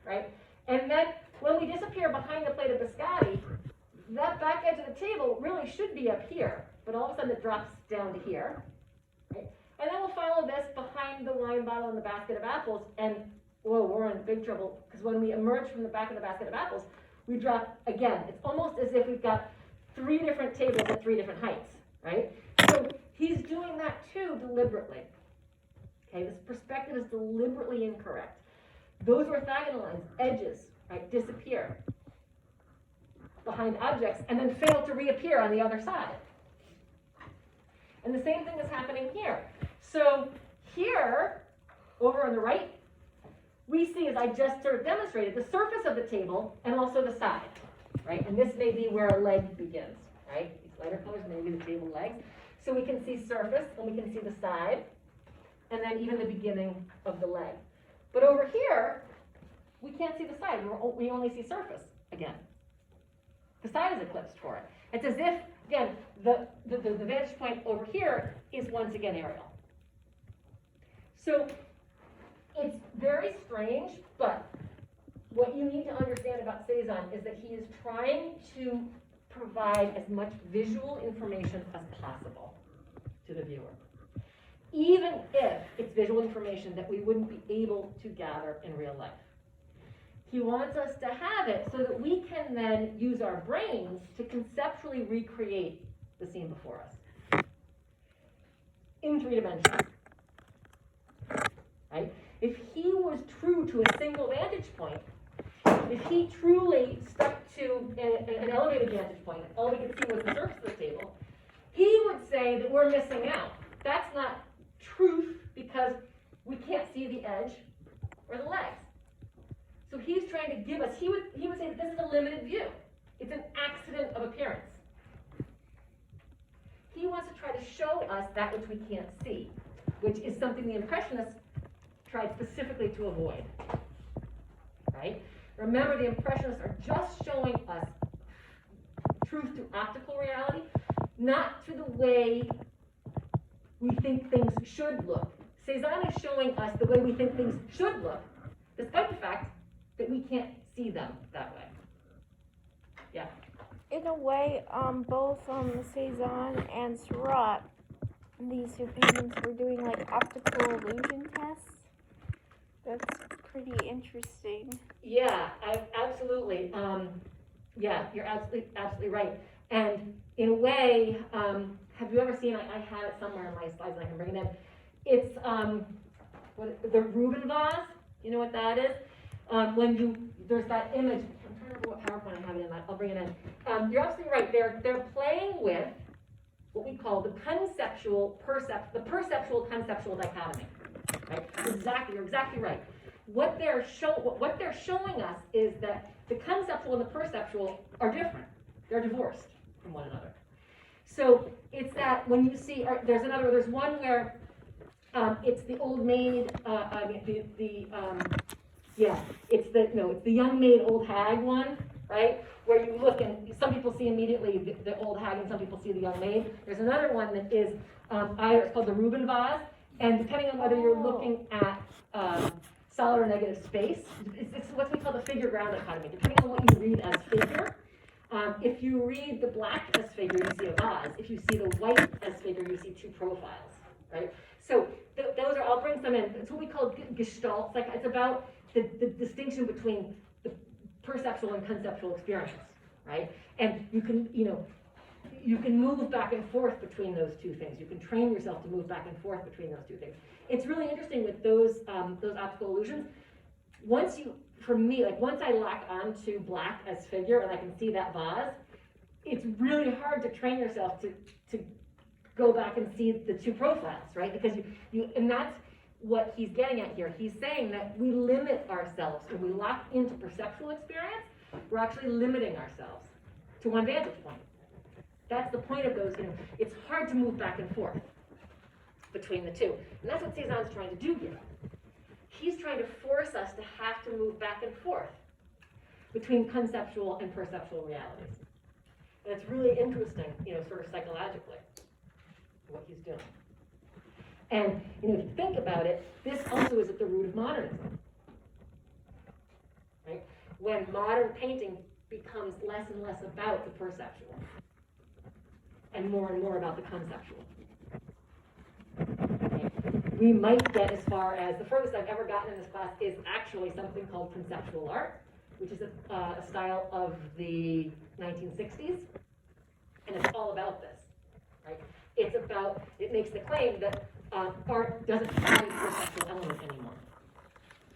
A: right? And then when we disappear behind the plate of biscotti, that back edge of the table really should be up here, but all of a sudden it drops down to here, right? And then we'll follow this behind the wine bottle and the basket of apples, and whoa, we're in big trouble, because when we emerge from the back of the basket of apples, we drop again. It's almost as if we've got 3 different tables at 3 different heights, right? So he's doing that too deliberately. Okay, this perspective is deliberately incorrect. Those orthogonal lines, edges, right, disappear behind objects and then fail to reappear on the other side. And the same thing is happening here. So here, over on the right, we see, as I just sort of demonstrated, the surface of the table and also the side, right? And this may be where a leg begins, right? These lighter colors may be the table legs. So we can see surface and we can see the side, and then even the beginning of the leg. But over here, we can't see the side. We only see surface again. The side is eclipsed for it. It's as if, again, the vantage point over here is once again aerial. So it's very strange, but what you need to understand about Cezanne is that he is trying to provide as much visual information as possible to the viewer, even if it's visual information that we wouldn't be able to gather in real life. He wants us to have it so that we can then use our brains to conceptually recreate the scene before us in 3 dimensions, right? If he was true to a single vantage point, if he truly stuck to an elevated vantage point, all we could see was the surface of the table, he would say that we're missing out. That's not truth because we can't see the edge or the legs. So he's trying to give us, he would say that this is a limited view. It's an accident of appearance. He wants to try to show us that which we can't see, which is something the Impressionists tried specifically to avoid, right? Remember, the Impressionists are just showing us truth through optical reality, not through the way we think things should look. Cezanne is showing us the way we think things should look, despite the fact that we can't see them that way. Yeah.
E: In a way, both Cezanne and Seurat, these 2 paintings were doing like optical illusion tests. That's pretty interesting.
A: Yeah, absolutely. Yeah, you're absolutely right. And in a way, have you ever seen, I have it somewhere in my slides and I can bring it in. It's the Rubin vase. You know what that is? There's that image, I'm trying to remember what PowerPoint I have it in, I'll bring it in. You're absolutely right, they're playing with what we call the perceptual conceptual dichotomy, right? You're exactly right. What they're showing us is that the conceptual and the perceptual are different. They're divorced from one another. So it's that when you see, there's one where it's the old maid, it's the young maid, old hag one, right? Where you look and some people see immediately the old hag and some people see the young maid. There's another one that is it's called the Rubin vase, and depending on whether you're looking at solid or negative space. It's what we call the figure ground dichotomy, depending on what you read as figure. If you read the black as figure, you see a vase. If you see the white as figure, you see two profiles, right? So those are, I'll bring some in. It's what we call gestalt. It's about the distinction between the perceptual and conceptual experience, right? And you can, you can move back and forth between those two things. You can train yourself to move back and forth between those two things. It's really interesting with those optical illusions. For me, once I lock onto black as figure and I can see that vase, it's really hard to train yourself to go back and see the two profiles, right? Because and that's what he's getting at here. He's saying that we limit ourselves when we lock into perceptual experience. We're actually limiting ourselves to one vantage point. That's the point of those. It's hard to move back and forth between the two, and that's what Cézanne's trying to do here. He's trying to force us to have to move back and forth between conceptual and perceptual realities. And it's really interesting, sort of psychologically, what he's doing. And, if you think about it, this also is at the root of modernism, right? When modern painting becomes less and less about the perceptual and more about the conceptual. We might get as far as, the furthest I've ever gotten in this class is actually something called conceptual art, which is a style of the 1960s, and it's all about this, right? It makes the claim that art doesn't have a perceptual element anymore.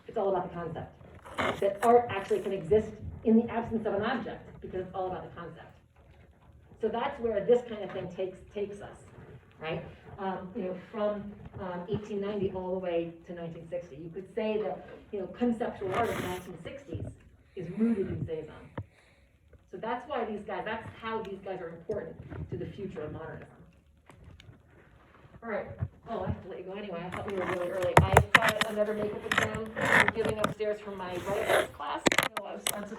A: It's all about the concept. That art actually can exist in the absence of an object, because it's all about the concept. So that's where this kind of thing takes us, right? From 1890 all the way to 1960. You could say that, conceptual art of the 1960s is rooted in Cézanne. So that's how these guys are important to the future of modernism. All right. Oh, I have to let you go anyway. I thought we were really early. I've got another makeup exam I'm giving upstairs from my writing class. So I was supposed to